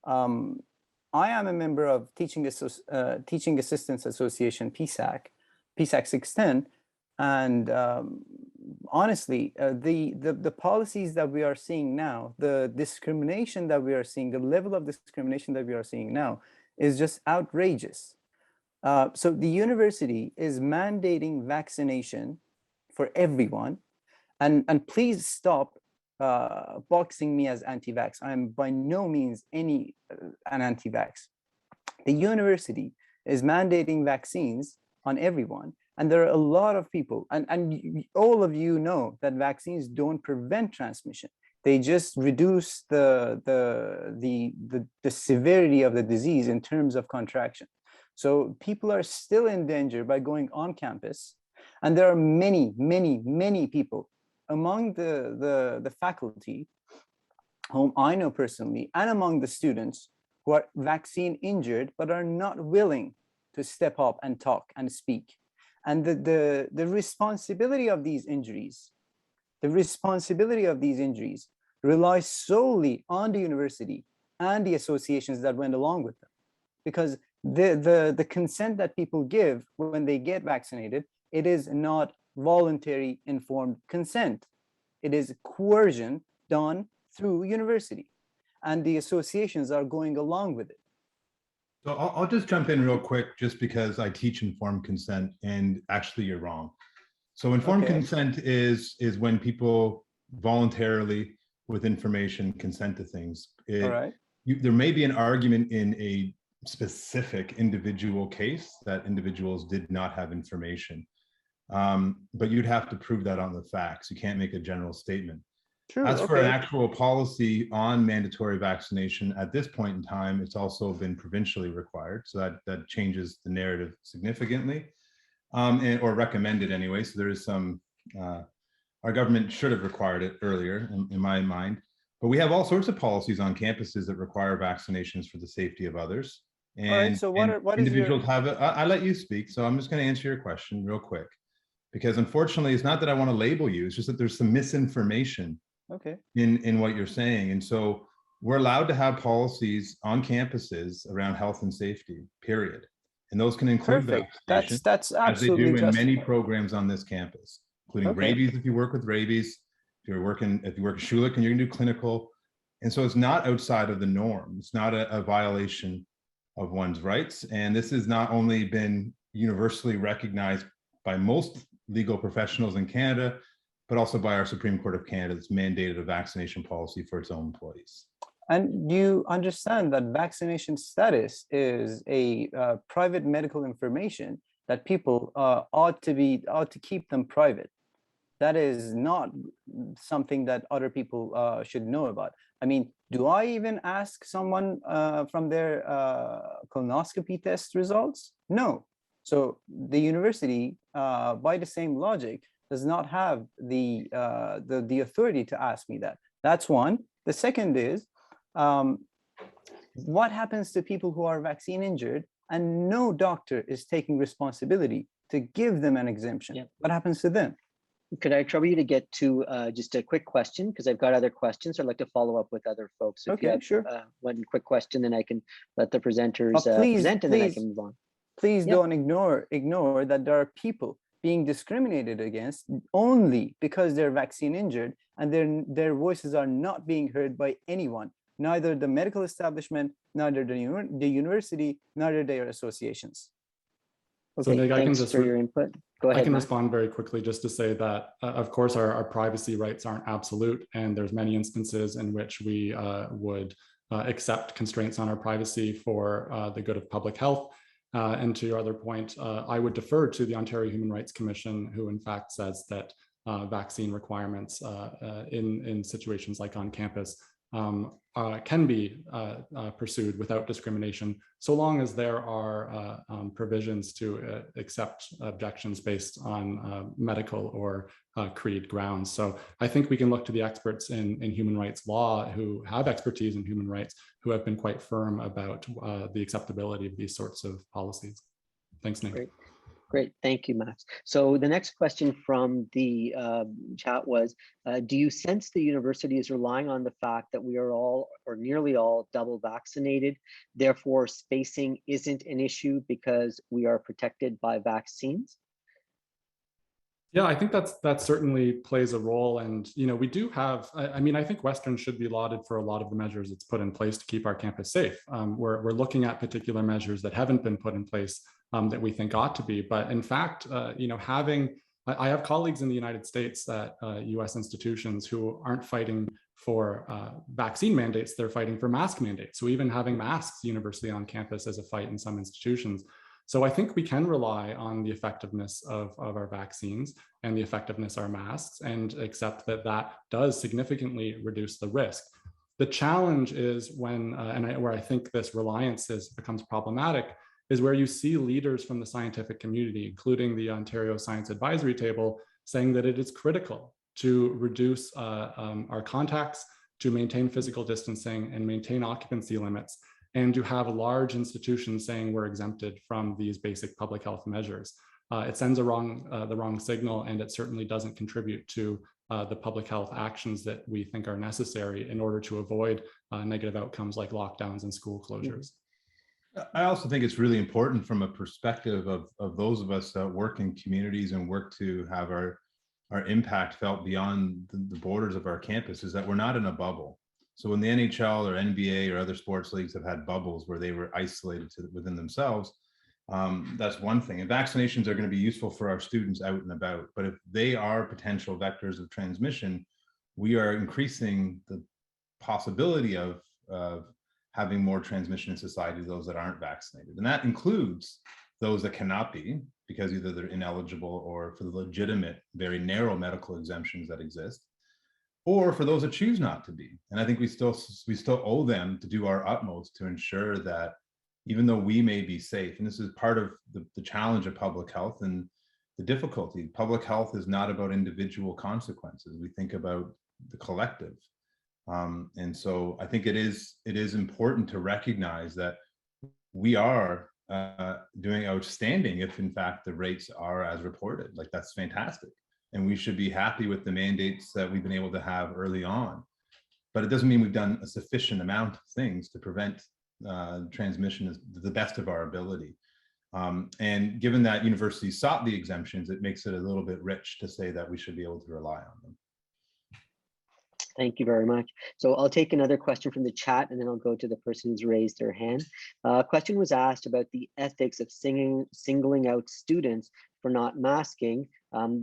I am a member of Teaching Assistants Association, PSAC 610, and honestly, the policies that we are seeing now, the discrimination that we are seeing, the level of discrimination that we are seeing now is just outrageous. So the university is mandating vaccination for everyone, and please stop boxing me as anti-vax. I'm by no means an anti-vax. The university is mandating vaccines on everyone, and there are a lot of people, and all of you know that vaccines don't prevent transmission. They just reduce the severity of the disease in terms of contraction. So people are still in danger by going on campus. And there are many, many, many people among the faculty whom I know personally, and among the students who are vaccine injured, but are not willing to step up and talk and speak. And the responsibility of these injuries, relies solely on the university and the associations that went along with them. Because the consent that people give when they get vaccinated, it is not voluntary informed consent. It is coercion done through university, and the associations are going along with it. So I'll just jump in real quick, just because I teach informed consent, and actually you're wrong. So informed consent is when people voluntarily, with information, consent to things. All right. There may be an argument in a specific individual case that individuals did not have information, but you'd have to prove that on the facts. You can't make a general statement. True, As for an actual policy on mandatory vaccination, at this point in time, it's also been provincially required. So that changes the narrative significantly, or recommended anyway. So there is some, our government should have required it earlier in my mind. But we have all sorts of policies on campuses that require vaccinations for the safety of others. And, all right, so what individuals have it. I let you speak, so I'm just going to answer your question real quick. Because unfortunately, it's not that I want to label you, it's just that there's some misinformation in what you're saying. And so we're allowed to have policies on campuses around health and safety, period. And those can include vaccination, that's absolutely as they do in many programs on this campus, including rabies if you work with rabies, if you work at Schulich and you're gonna do clinical. And so it's not outside of the norm. It's not a violation of one's rights. And this has not only been universally recognized by most legal professionals in Canada, but also by our Supreme Court of Canada that's mandated a vaccination policy for its own employees. And you understand that vaccination status is a private medical information that people ought to keep them private. That is not something that other people should know about. I mean, do I even ask someone from their colonoscopy test results? No. So the university, by the same logic, does not have the authority to ask me that. That's one. The second is, what happens to people who are vaccine injured and no doctor is taking responsibility to give them an exemption? Yep. What happens to them? Could I trouble you to get to just a quick question, because I've got other questions. I'd like to follow up with other folks. So if you Okay, have sure. one quick question, then I can let the presenters Please, present, and then I please. can move on. Please Yep. don't ignore that there are people being discriminated against only because they're vaccine injured, and their voices are not being heard by anyone, neither the medical establishment, neither the university, neither their associations. So Nig, I can Thanks just for your input. Go ahead. I can Matt. respond very quickly just to say that, of course, our privacy rights aren't absolute, and there's many instances in which we would accept constraints on our privacy for the good of public health. And to your other point, I would defer to the Ontario Human Rights Commission, who in fact says that vaccine requirements in situations like on campus can be pursued without discrimination, so long as there are provisions to accept objections based on medical or creed grounds. So I think we can look to the experts in human rights law who have expertise in human rights, who have been quite firm about the acceptability of these sorts of policies. Thanks, Nick. Great, thank you, Max. So the next question from the chat was, do you sense the university is relying on the fact that we are all, or nearly all, double vaccinated, therefore spacing isn't an issue because we are protected by vaccines? Yeah, I think that certainly plays a role. And, we do have, I mean, I think Western should be lauded for a lot of the measures it's put in place to keep our campus safe. We're looking at particular measures that haven't been put in place that we think ought to be. But in fact, I have colleagues in the United States at US institutions who aren't fighting for vaccine mandates, they're fighting for mask mandates. So even having masks universally on campus is a fight in some institutions. So I think we can rely on the effectiveness of our vaccines and the effectiveness of our masks, and accept that that does significantly reduce the risk. The challenge is when, where I think this reliance becomes problematic, is where you see leaders from the scientific community, including the Ontario Science Advisory Table, saying that it is critical to reduce our contacts, to maintain physical distancing and maintain occupancy limits, and to have large institutions saying we're exempted from these basic public health measures. It sends the wrong signal, and it certainly doesn't contribute to the public health actions that we think are necessary in order to avoid negative outcomes like lockdowns and school closures. I also think it's really important from a perspective of those of us that work in communities and work to have our impact felt beyond the borders of our campus, is that we're not in a bubble. So when the NHL or NBA or other sports leagues have had bubbles where they were isolated within themselves, that's one thing. And vaccinations are going to be useful for our students out and about. But if they are potential vectors of transmission, we are increasing the possibility of having more transmission in society to those that aren't vaccinated. And that includes those that cannot be, because either they're ineligible or for the legitimate, very narrow medical exemptions that exist, or for those that choose not to be. And I think we still owe them to do our utmost to ensure that even though we may be safe, and this is part of the challenge of public health and the difficulty, public health is not about individual consequences. We think about the collective. And so I think it is important to recognize that we are doing outstanding if in fact the rates are as reported. Like, that's fantastic. And we should be happy with the mandates that we've been able to have early on. But it doesn't mean we've done a sufficient amount of things to prevent transmission to the best of our ability. And given that universities sought the exemptions, it makes it a little bit rich to say that we should be able to rely on them. Thank you very much. So I'll take another question from the chat, and then I'll go to the person who's raised their hand. A question was asked about the ethics of singling out students for not masking.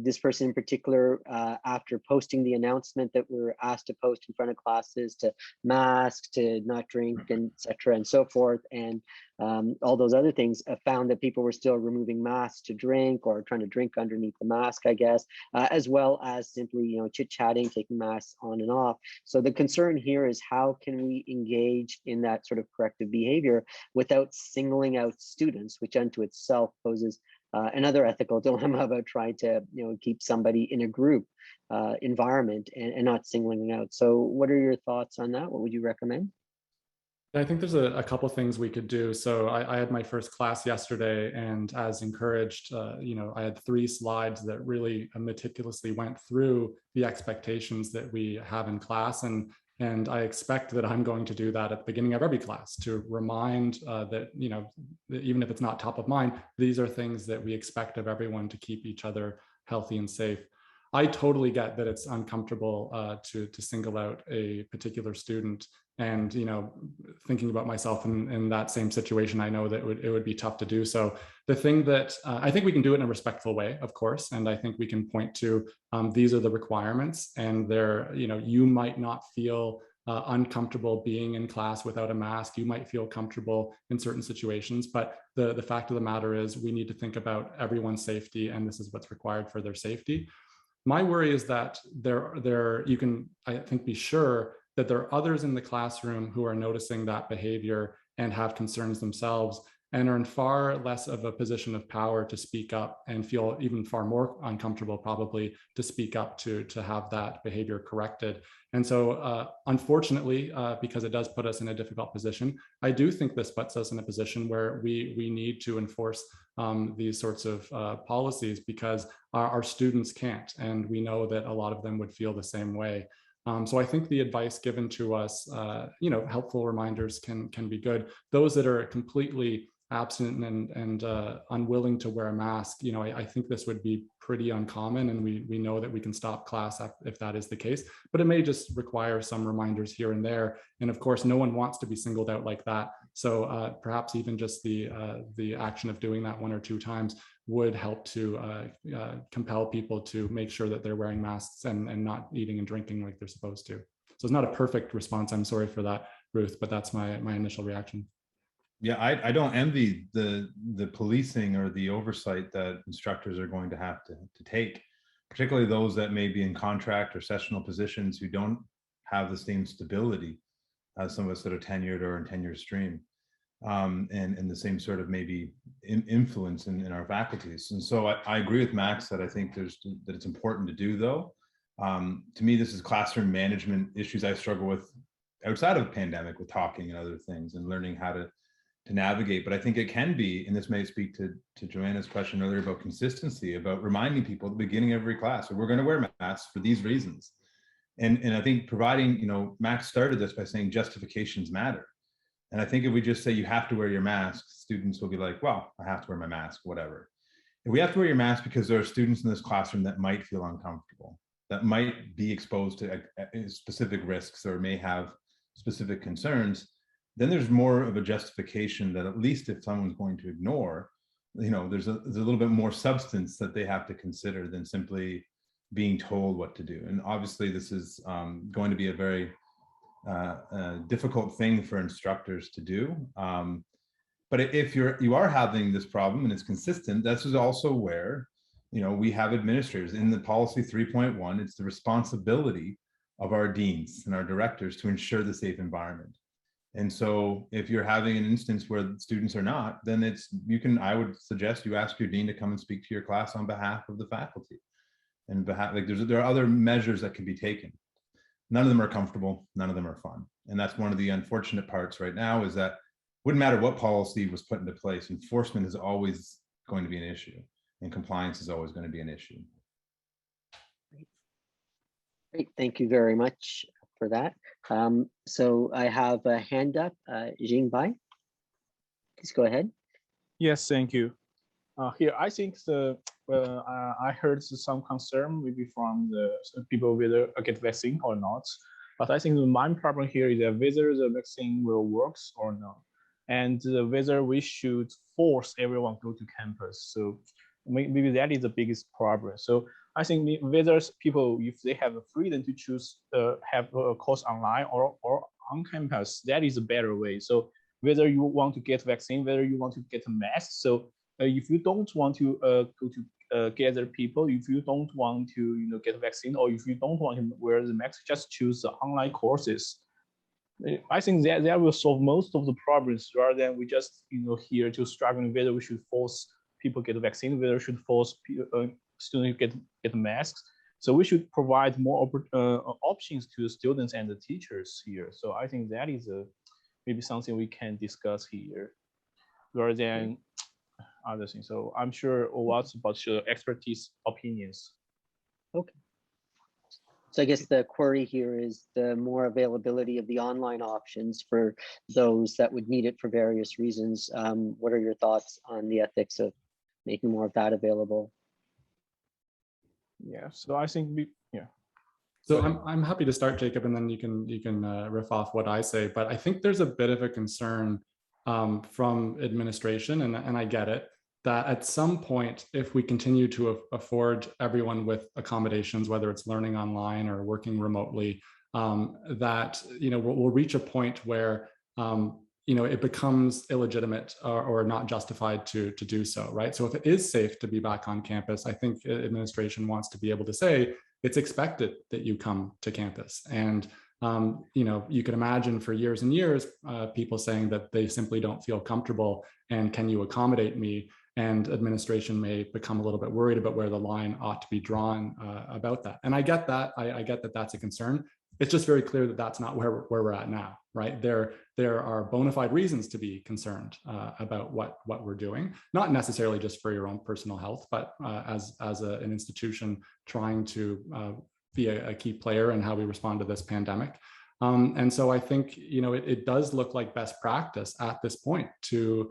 This person in particular, after posting the announcement that we're asked to post in front of classes to mask, to not drink, and et cetera, and so forth, and all those other things, found that people were still removing masks to drink, or trying to drink underneath the mask, I guess, as well as simply, chit-chatting, taking masks on and off. So the concern here is, how can we engage in that sort of corrective behavior without singling out students, which unto itself poses another ethical dilemma about trying to keep somebody in a group environment and not singling out. So what are your thoughts on that? What would you recommend? I think there's a couple things we could do. So I had my first class yesterday, and as encouraged, I had 3 slides that really meticulously went through the expectations that we have in class. And I expect that I'm going to do that at the beginning of every class to remind that, even if it's not top of mind, these are things that we expect of everyone to keep each other healthy and safe. I totally get that it's uncomfortable to single out a particular student. And, thinking about myself in that same situation, I know that it would be tough to do so. The thing that I think we can do it in a respectful way, of course, and I think we can point to these are the requirements, and you might not feel uncomfortable being in class without a mask. You might feel comfortable in certain situations, but the fact of the matter is we need to think about everyone's safety, and this is what's required for their safety. My worry is that you can, I think, be sure that there are others in the classroom who are noticing that behavior and have concerns themselves and are in far less of a position of power to speak up and feel even far more uncomfortable probably to speak up to have that behavior corrected. And so unfortunately, because it does put us in a difficult position, I do think this puts us in a position where we need to enforce these sorts of policies because our students can't. And we know that a lot of them would feel the same way. So I think the advice given to us, helpful reminders can be good. Those that are completely absent and unwilling to wear a mask, I think this would be pretty uncommon, and we know that we can stop class if that is the case, but it may just require some reminders here and there. And of course, no one wants to be singled out like that. So perhaps even just the action of doing that 1 or 2 times would help to compel people to make sure that they're wearing masks and not eating and drinking like they're supposed to. So it's not a perfect response. I'm sorry for that, Ruth, but that's my initial reaction. Yeah, I don't envy the policing or the oversight that instructors are going to have to take, particularly those that may be in contract or sessional positions who don't have the same stability as some of us that are tenured or in tenure stream. And the same sort of maybe influence in our faculties. And so I agree with Max that I think that it's important to do, though. To me, this is classroom management issues I struggle with outside of the pandemic, with talking and other things and learning how to navigate. But I think it can be, and this may speak to Joanna's question earlier about consistency, about reminding people at the beginning of every class that we're going to wear masks for these reasons. And I think providing, Max started this by saying justifications matter. And I think if we just say you have to wear your mask, students will be like, well, I have to wear my mask, whatever. If we have to wear your mask because there are students in this classroom that might feel uncomfortable, that might be exposed to specific risks or may have specific concerns, then there's more of a justification that at least if someone's going to ignore, there's a little bit more substance that they have to consider than simply being told what to do. And obviously this is going to be a very difficult thing for instructors to do. But if you are having this problem and it's consistent, this is also where, we have administrators in the policy 3.1, it's the responsibility of our deans and our directors to ensure the safe environment. And so if you're having an instance where students are not, then I would suggest you ask your dean to come and speak to your class on behalf of the faculty. And there are other measures that can be taken. None of them are comfortable, none of them are fun. And that's one of the unfortunate parts right now, is that wouldn't matter what policy was put into place, enforcement is always going to be an issue, and compliance is always going to be an issue. Great, thank you very much for that. So I have a hand up, Jing Bai. Please go ahead. Yes, thank you. Here, I think I heard some concern maybe from the people whether get vaccine or not. But I think the main problem here is that whether the vaccine will work or not, and whether we should force everyone to go to campus. So maybe that is the biggest problem. So I think whether people, if they have the freedom to choose have a course online or on campus, that is a better way. So whether you want to get vaccine, whether you want to get a mask. So if you don't want to go to gather people, if you don't want to get vaccine, or if you don't want to wear the mask, just choose the online courses. I think that will solve most of the problems, rather than we just here to struggling whether we should force people get the vaccine, whether should force students to get masks. So we should provide more options to the students and the teachers here. So I think that is maybe something we can discuss here, rather than other things. So I'm sure what's about your expertise opinions. Okay. So I guess the query here is the more availability of the online options for those that would need it for various reasons. What are your thoughts on the ethics of making more of that available? Yeah, so I think So I'm happy to start, Jacob, and then you can riff off what I say. But I think there's a bit of a concern from administration, and I get it, that at some point, if we continue to afford everyone with accommodations, whether it's learning online or working remotely, that we'll reach a point where it becomes illegitimate or not justified to do so, right? So if it is safe to be back on campus, I think administration wants to be able to say it's expected that you come to campus. And you could imagine for years and years, people saying that they simply don't feel comfortable and can you accommodate me? And administration may become a little bit worried about where the line ought to be drawn about that. And I get that. I get that that's a concern. It's just very clear that that's not where we're at now, right? There are bona fide reasons to be concerned about what we're doing, not necessarily just for your own personal health, but as an institution trying to be a key player in how we respond to this pandemic. And so I think, it does look like best practice at this point to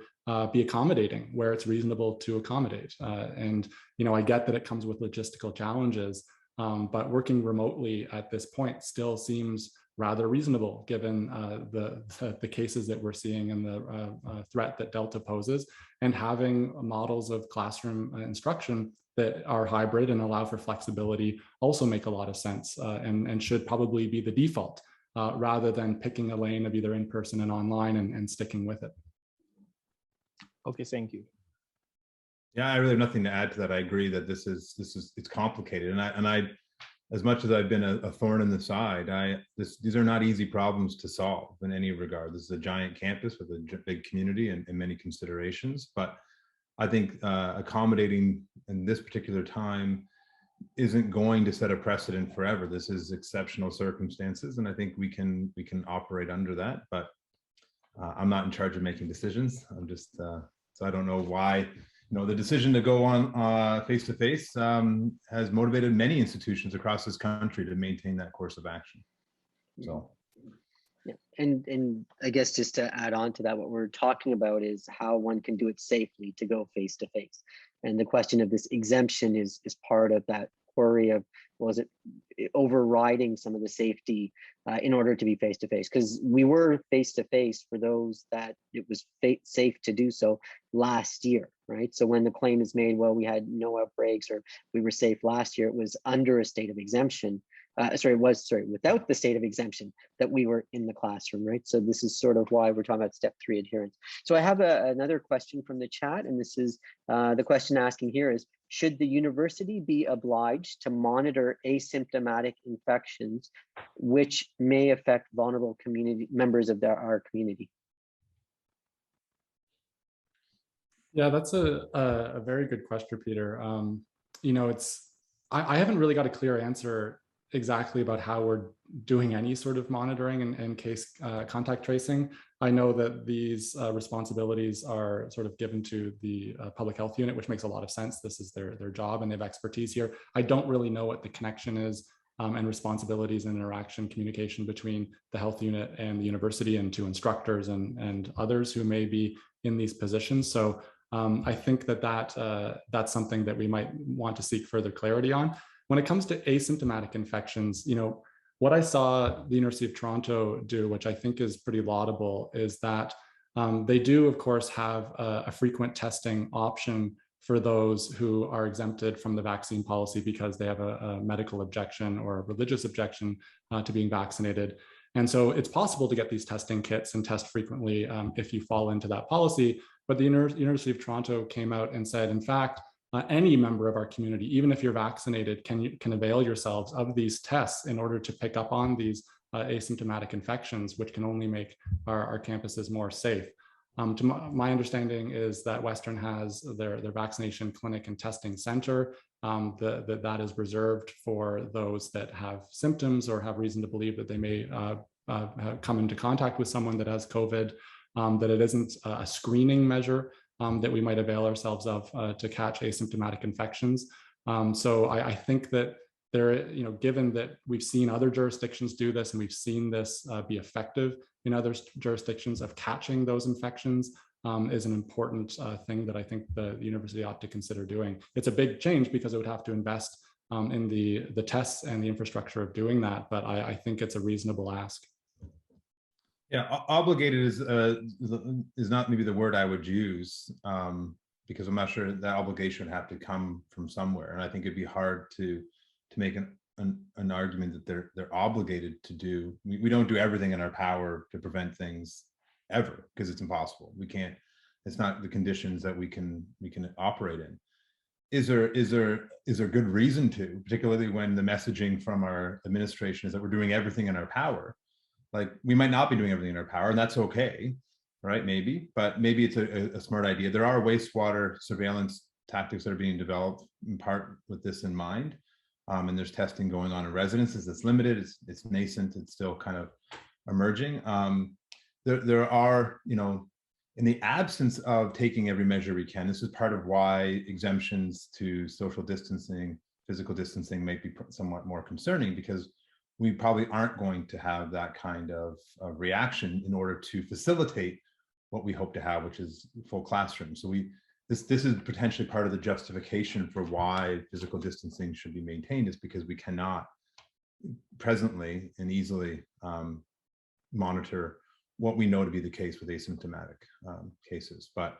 be accommodating where it's reasonable to accommodate. And I get that it comes with logistical challenges, but working remotely at this point still seems rather reasonable given the cases that we're seeing and the threat that Delta poses, and having models of classroom instruction that are hybrid and allow for flexibility also make a lot of sense and should probably be the default rather than picking a lane of either in person and online and sticking with it. Okay, thank you. Yeah, I really have nothing to add to that. I agree that it's complicated, and I as much as I've been a thorn in the side, these are not easy problems to solve in any regard. This is a giant campus with a big community and many considerations, but I think accommodating in this particular time isn't going to set a precedent forever. This is exceptional circumstances, and I think we can operate under that. But I'm not in charge of making decisions. I'm just so I don't know why. The decision to go on face-to-face has motivated many institutions across this country to maintain that course of action. So. Yeah. And I guess just to add on to that, what we're talking about is how one can do it safely to go face-to-face. And the question of this exemption is part of that query of, was it overriding some of the safety in order to be face-to-face? Because we were face-to-face for those that it was safe to do so last year, right? So when the claim is made, well, we had no outbreaks or we were safe last year, it was under a state of exemption. Without the state of exemption that we were in the classroom, right? So this is sort of why we're talking about step 3 adherence. So I have another question from the chat, and this is the question asking here is, should the university be obliged to monitor asymptomatic infections which may affect vulnerable community members of our community? Yeah, that's a very good question, Peter. I haven't really got a clear answer exactly about how we're doing any sort of monitoring and case contact tracing. I know that these responsibilities are sort of given to the public health unit, which makes a lot of sense. This is their job and they have expertise here. I don't really know what the connection is and responsibilities and interaction communication between the health unit and the university and to instructors and others who may be in these positions. So I think that's something that we might want to seek further clarity on. When it comes to asymptomatic infections, what I saw the University of Toronto do, which I think is pretty laudable, is that they do, of course, have a frequent testing option for those who are exempted from the vaccine policy because they have a medical objection or a religious objection to being vaccinated. And so it's possible to get these testing kits and test frequently if you fall into that policy. But the University of Toronto came out and said, in fact, any member of our community, even if you're vaccinated, can avail yourselves of these tests in order to pick up on these asymptomatic infections, which can only make our campuses more safe. To my understanding is that Western has their vaccination clinic and testing center that is reserved for those that have symptoms or have reason to believe that they may come into contact with someone that has COVID, that it isn't a screening measure that we might avail ourselves of to catch asymptomatic infections. So I think that there, given that we've seen other jurisdictions do this and we've seen this be effective in other jurisdictions of catching those infections, is an important thing that I think the university ought to consider doing. It's a big change because it would have to invest in the tests and the infrastructure of doing that, but I think it's a reasonable ask. Yeah, obligated is not maybe the word I would use, because I'm not sure that obligation would have to come from somewhere, and I think it'd be hard to make an argument that they're obligated to do. We don't do everything in our power to prevent things ever, because it's impossible. We can't. It's not the conditions that we can operate in. Is there good reason to, particularly when the messaging from our administration is that we're doing everything in our power? Like, we might not be doing everything in our power, and that's okay, right? Maybe, but maybe it's a smart idea. There are wastewater surveillance tactics that are being developed in part with this in mind. And there's testing going on in residences that's limited. It's nascent. It's still kind of emerging. There are, in the absence of taking every measure we can, this is part of why exemptions to social distancing, physical distancing may be somewhat more concerning, because we probably aren't going to have that kind of reaction in order to facilitate what we hope to have, which is full classrooms. So this is potentially part of the justification for why physical distancing should be maintained, is because we cannot presently and easily monitor what we know to be the case with asymptomatic cases. But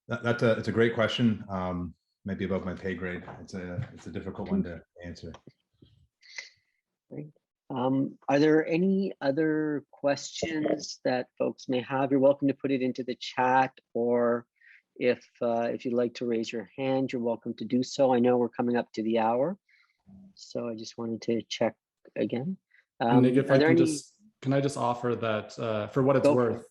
it's a great question. Might be above my pay grade. It's a difficult one to answer. Great. Are there any other questions that folks may have? You're welcome to put it into the chat, or if you'd like to raise your hand, you're welcome to do so. I know we're coming up to the hour, so I just wanted to check again. Nick, if can I just offer that for what it's worth,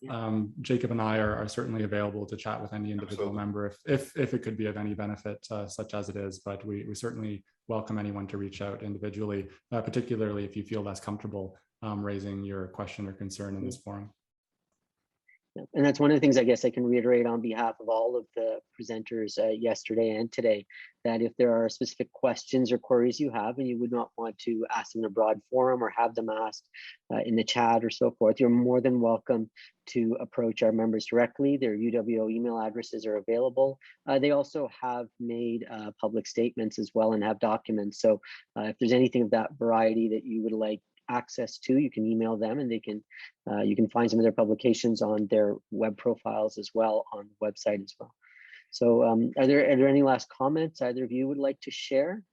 Jacob and I are certainly available to chat with any individual member if it could be of any benefit, such as it is, but we certainly welcome anyone to reach out individually, particularly if you feel less comfortable raising your question or concern in this forum. And that's one of the things I guess I can reiterate on behalf of all of the presenters yesterday and today, that if there are specific questions or queries you have and you would not want to ask them in a broad forum or have them asked in the chat or so forth, you're more than welcome to approach our members directly. Their UWO email addresses are available. They also have made public statements as well and have documents. So if there's anything of that variety that you would like access to, you can email them, and they can you can find some of their publications on their web profiles as well on the website as well. So are there any last comments either of you would like to share?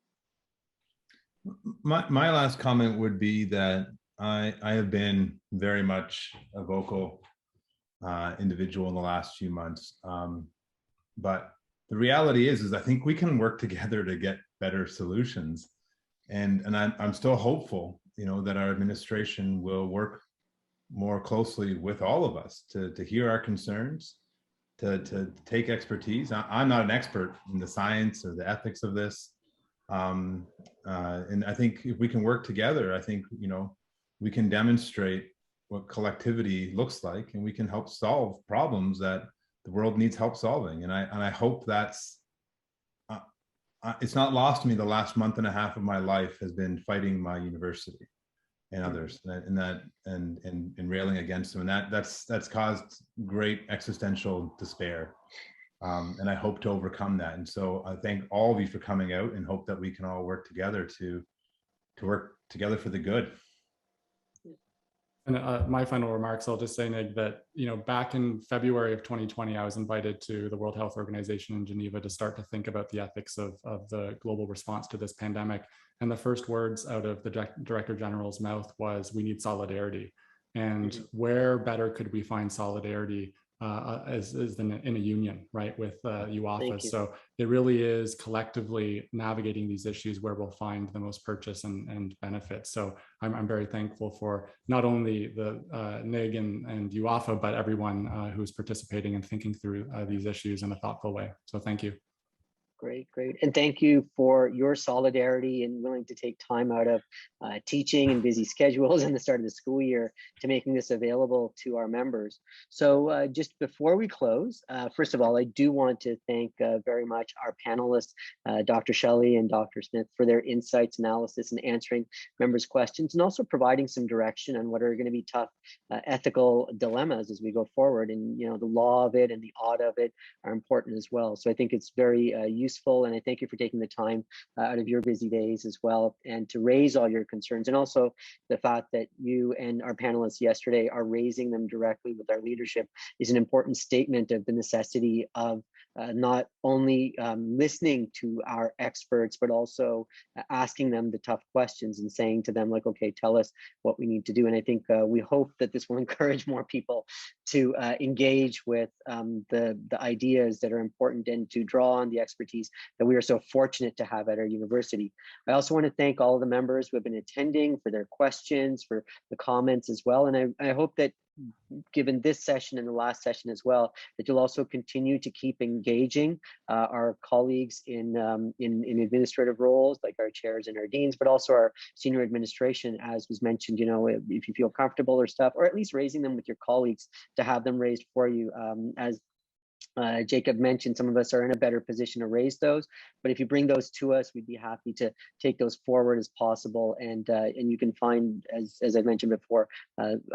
My last comment would be that I have been very much a vocal individual in the last few months, but the reality is I think we can work together to get better solutions, and I'm still hopeful, that our administration will work more closely with all of us to hear our concerns, to take expertise. I'm not an expert in the science or the ethics of this, and I think if we can work together, I think we can demonstrate what collectivity looks like, and we can help solve problems that the world needs help solving. And I hope that's it's not lost to me. The last month and a half of my life has been fighting my university and others, and railing against them, and that's caused great existential despair, and I hope to overcome that. And so I thank all of you for coming out, and hope that we can all work together to work together for the good. And my final remarks, I'll just say, Nig, that back in February of 2020, I was invited to the World Health Organization in Geneva to start to think about the ethics of the global response to this pandemic. And the first words out of the Director General's mouth was, "We need solidarity." And where better could we find solidarity as in a union, right, with UWOFA. you. So it really is collectively navigating these issues where we'll find the most purchase and benefit. So I'm very thankful for not only the NIG and UWOFA, but everyone who's participating and thinking through these issues in a thoughtful way. So thank you. Great, great. And thank you for your solidarity and willing to take time out of teaching and busy schedules in the start of the school year to making this available to our members. So just before we close, first of all, I do want to thank very much our panelists, Dr. Shelley and Dr. Smith, for their insights, analysis, and answering members' questions, and also providing some direction on what are going to be tough ethical dilemmas as we go forward. And, you know, the law of it and the audit of it are important as well. So I think it's very useful, and I thank you for taking the time out of your busy days as well, and to raise all your concerns, and also the fact that you and our panelists yesterday are raising them directly with our leadership is an important statement of the necessity of not only listening to our experts, but also asking them the tough questions and saying to them, like, okay, tell us what we need to do. And I think we hope that this will encourage more people to engage with the ideas that are important and to draw on the expertise that we are so fortunate to have at our university. I also want to thank all of the members who have been attending for their questions, for the comments as well. And I hope that given this session and the last session as well, that you'll also continue to keep engaging our colleagues in administrative roles, like our chairs and our deans, but also our senior administration, as was mentioned, you know, if you feel comfortable or stuff, or at least raising them with your colleagues to have them raised for you. As Jacob mentioned, some of us are in a better position to raise those, but if you bring those to us, we'd be happy to take those forward as possible. And you can find, as I mentioned before,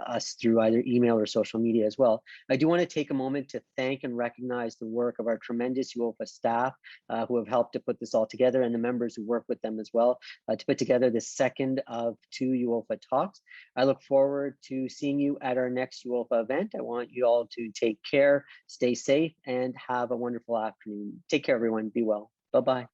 us through either email or social media as well. I do want to take a moment to thank and recognize the work of our tremendous UWOFA staff who have helped to put this all together, and the members who work with them as well to put together the second of 2 UWOFA Talks. I look forward to seeing you at our next UWOFA event. I want you all to take care, stay safe, and have a wonderful afternoon. Take care, everyone. Be well. Bye-bye.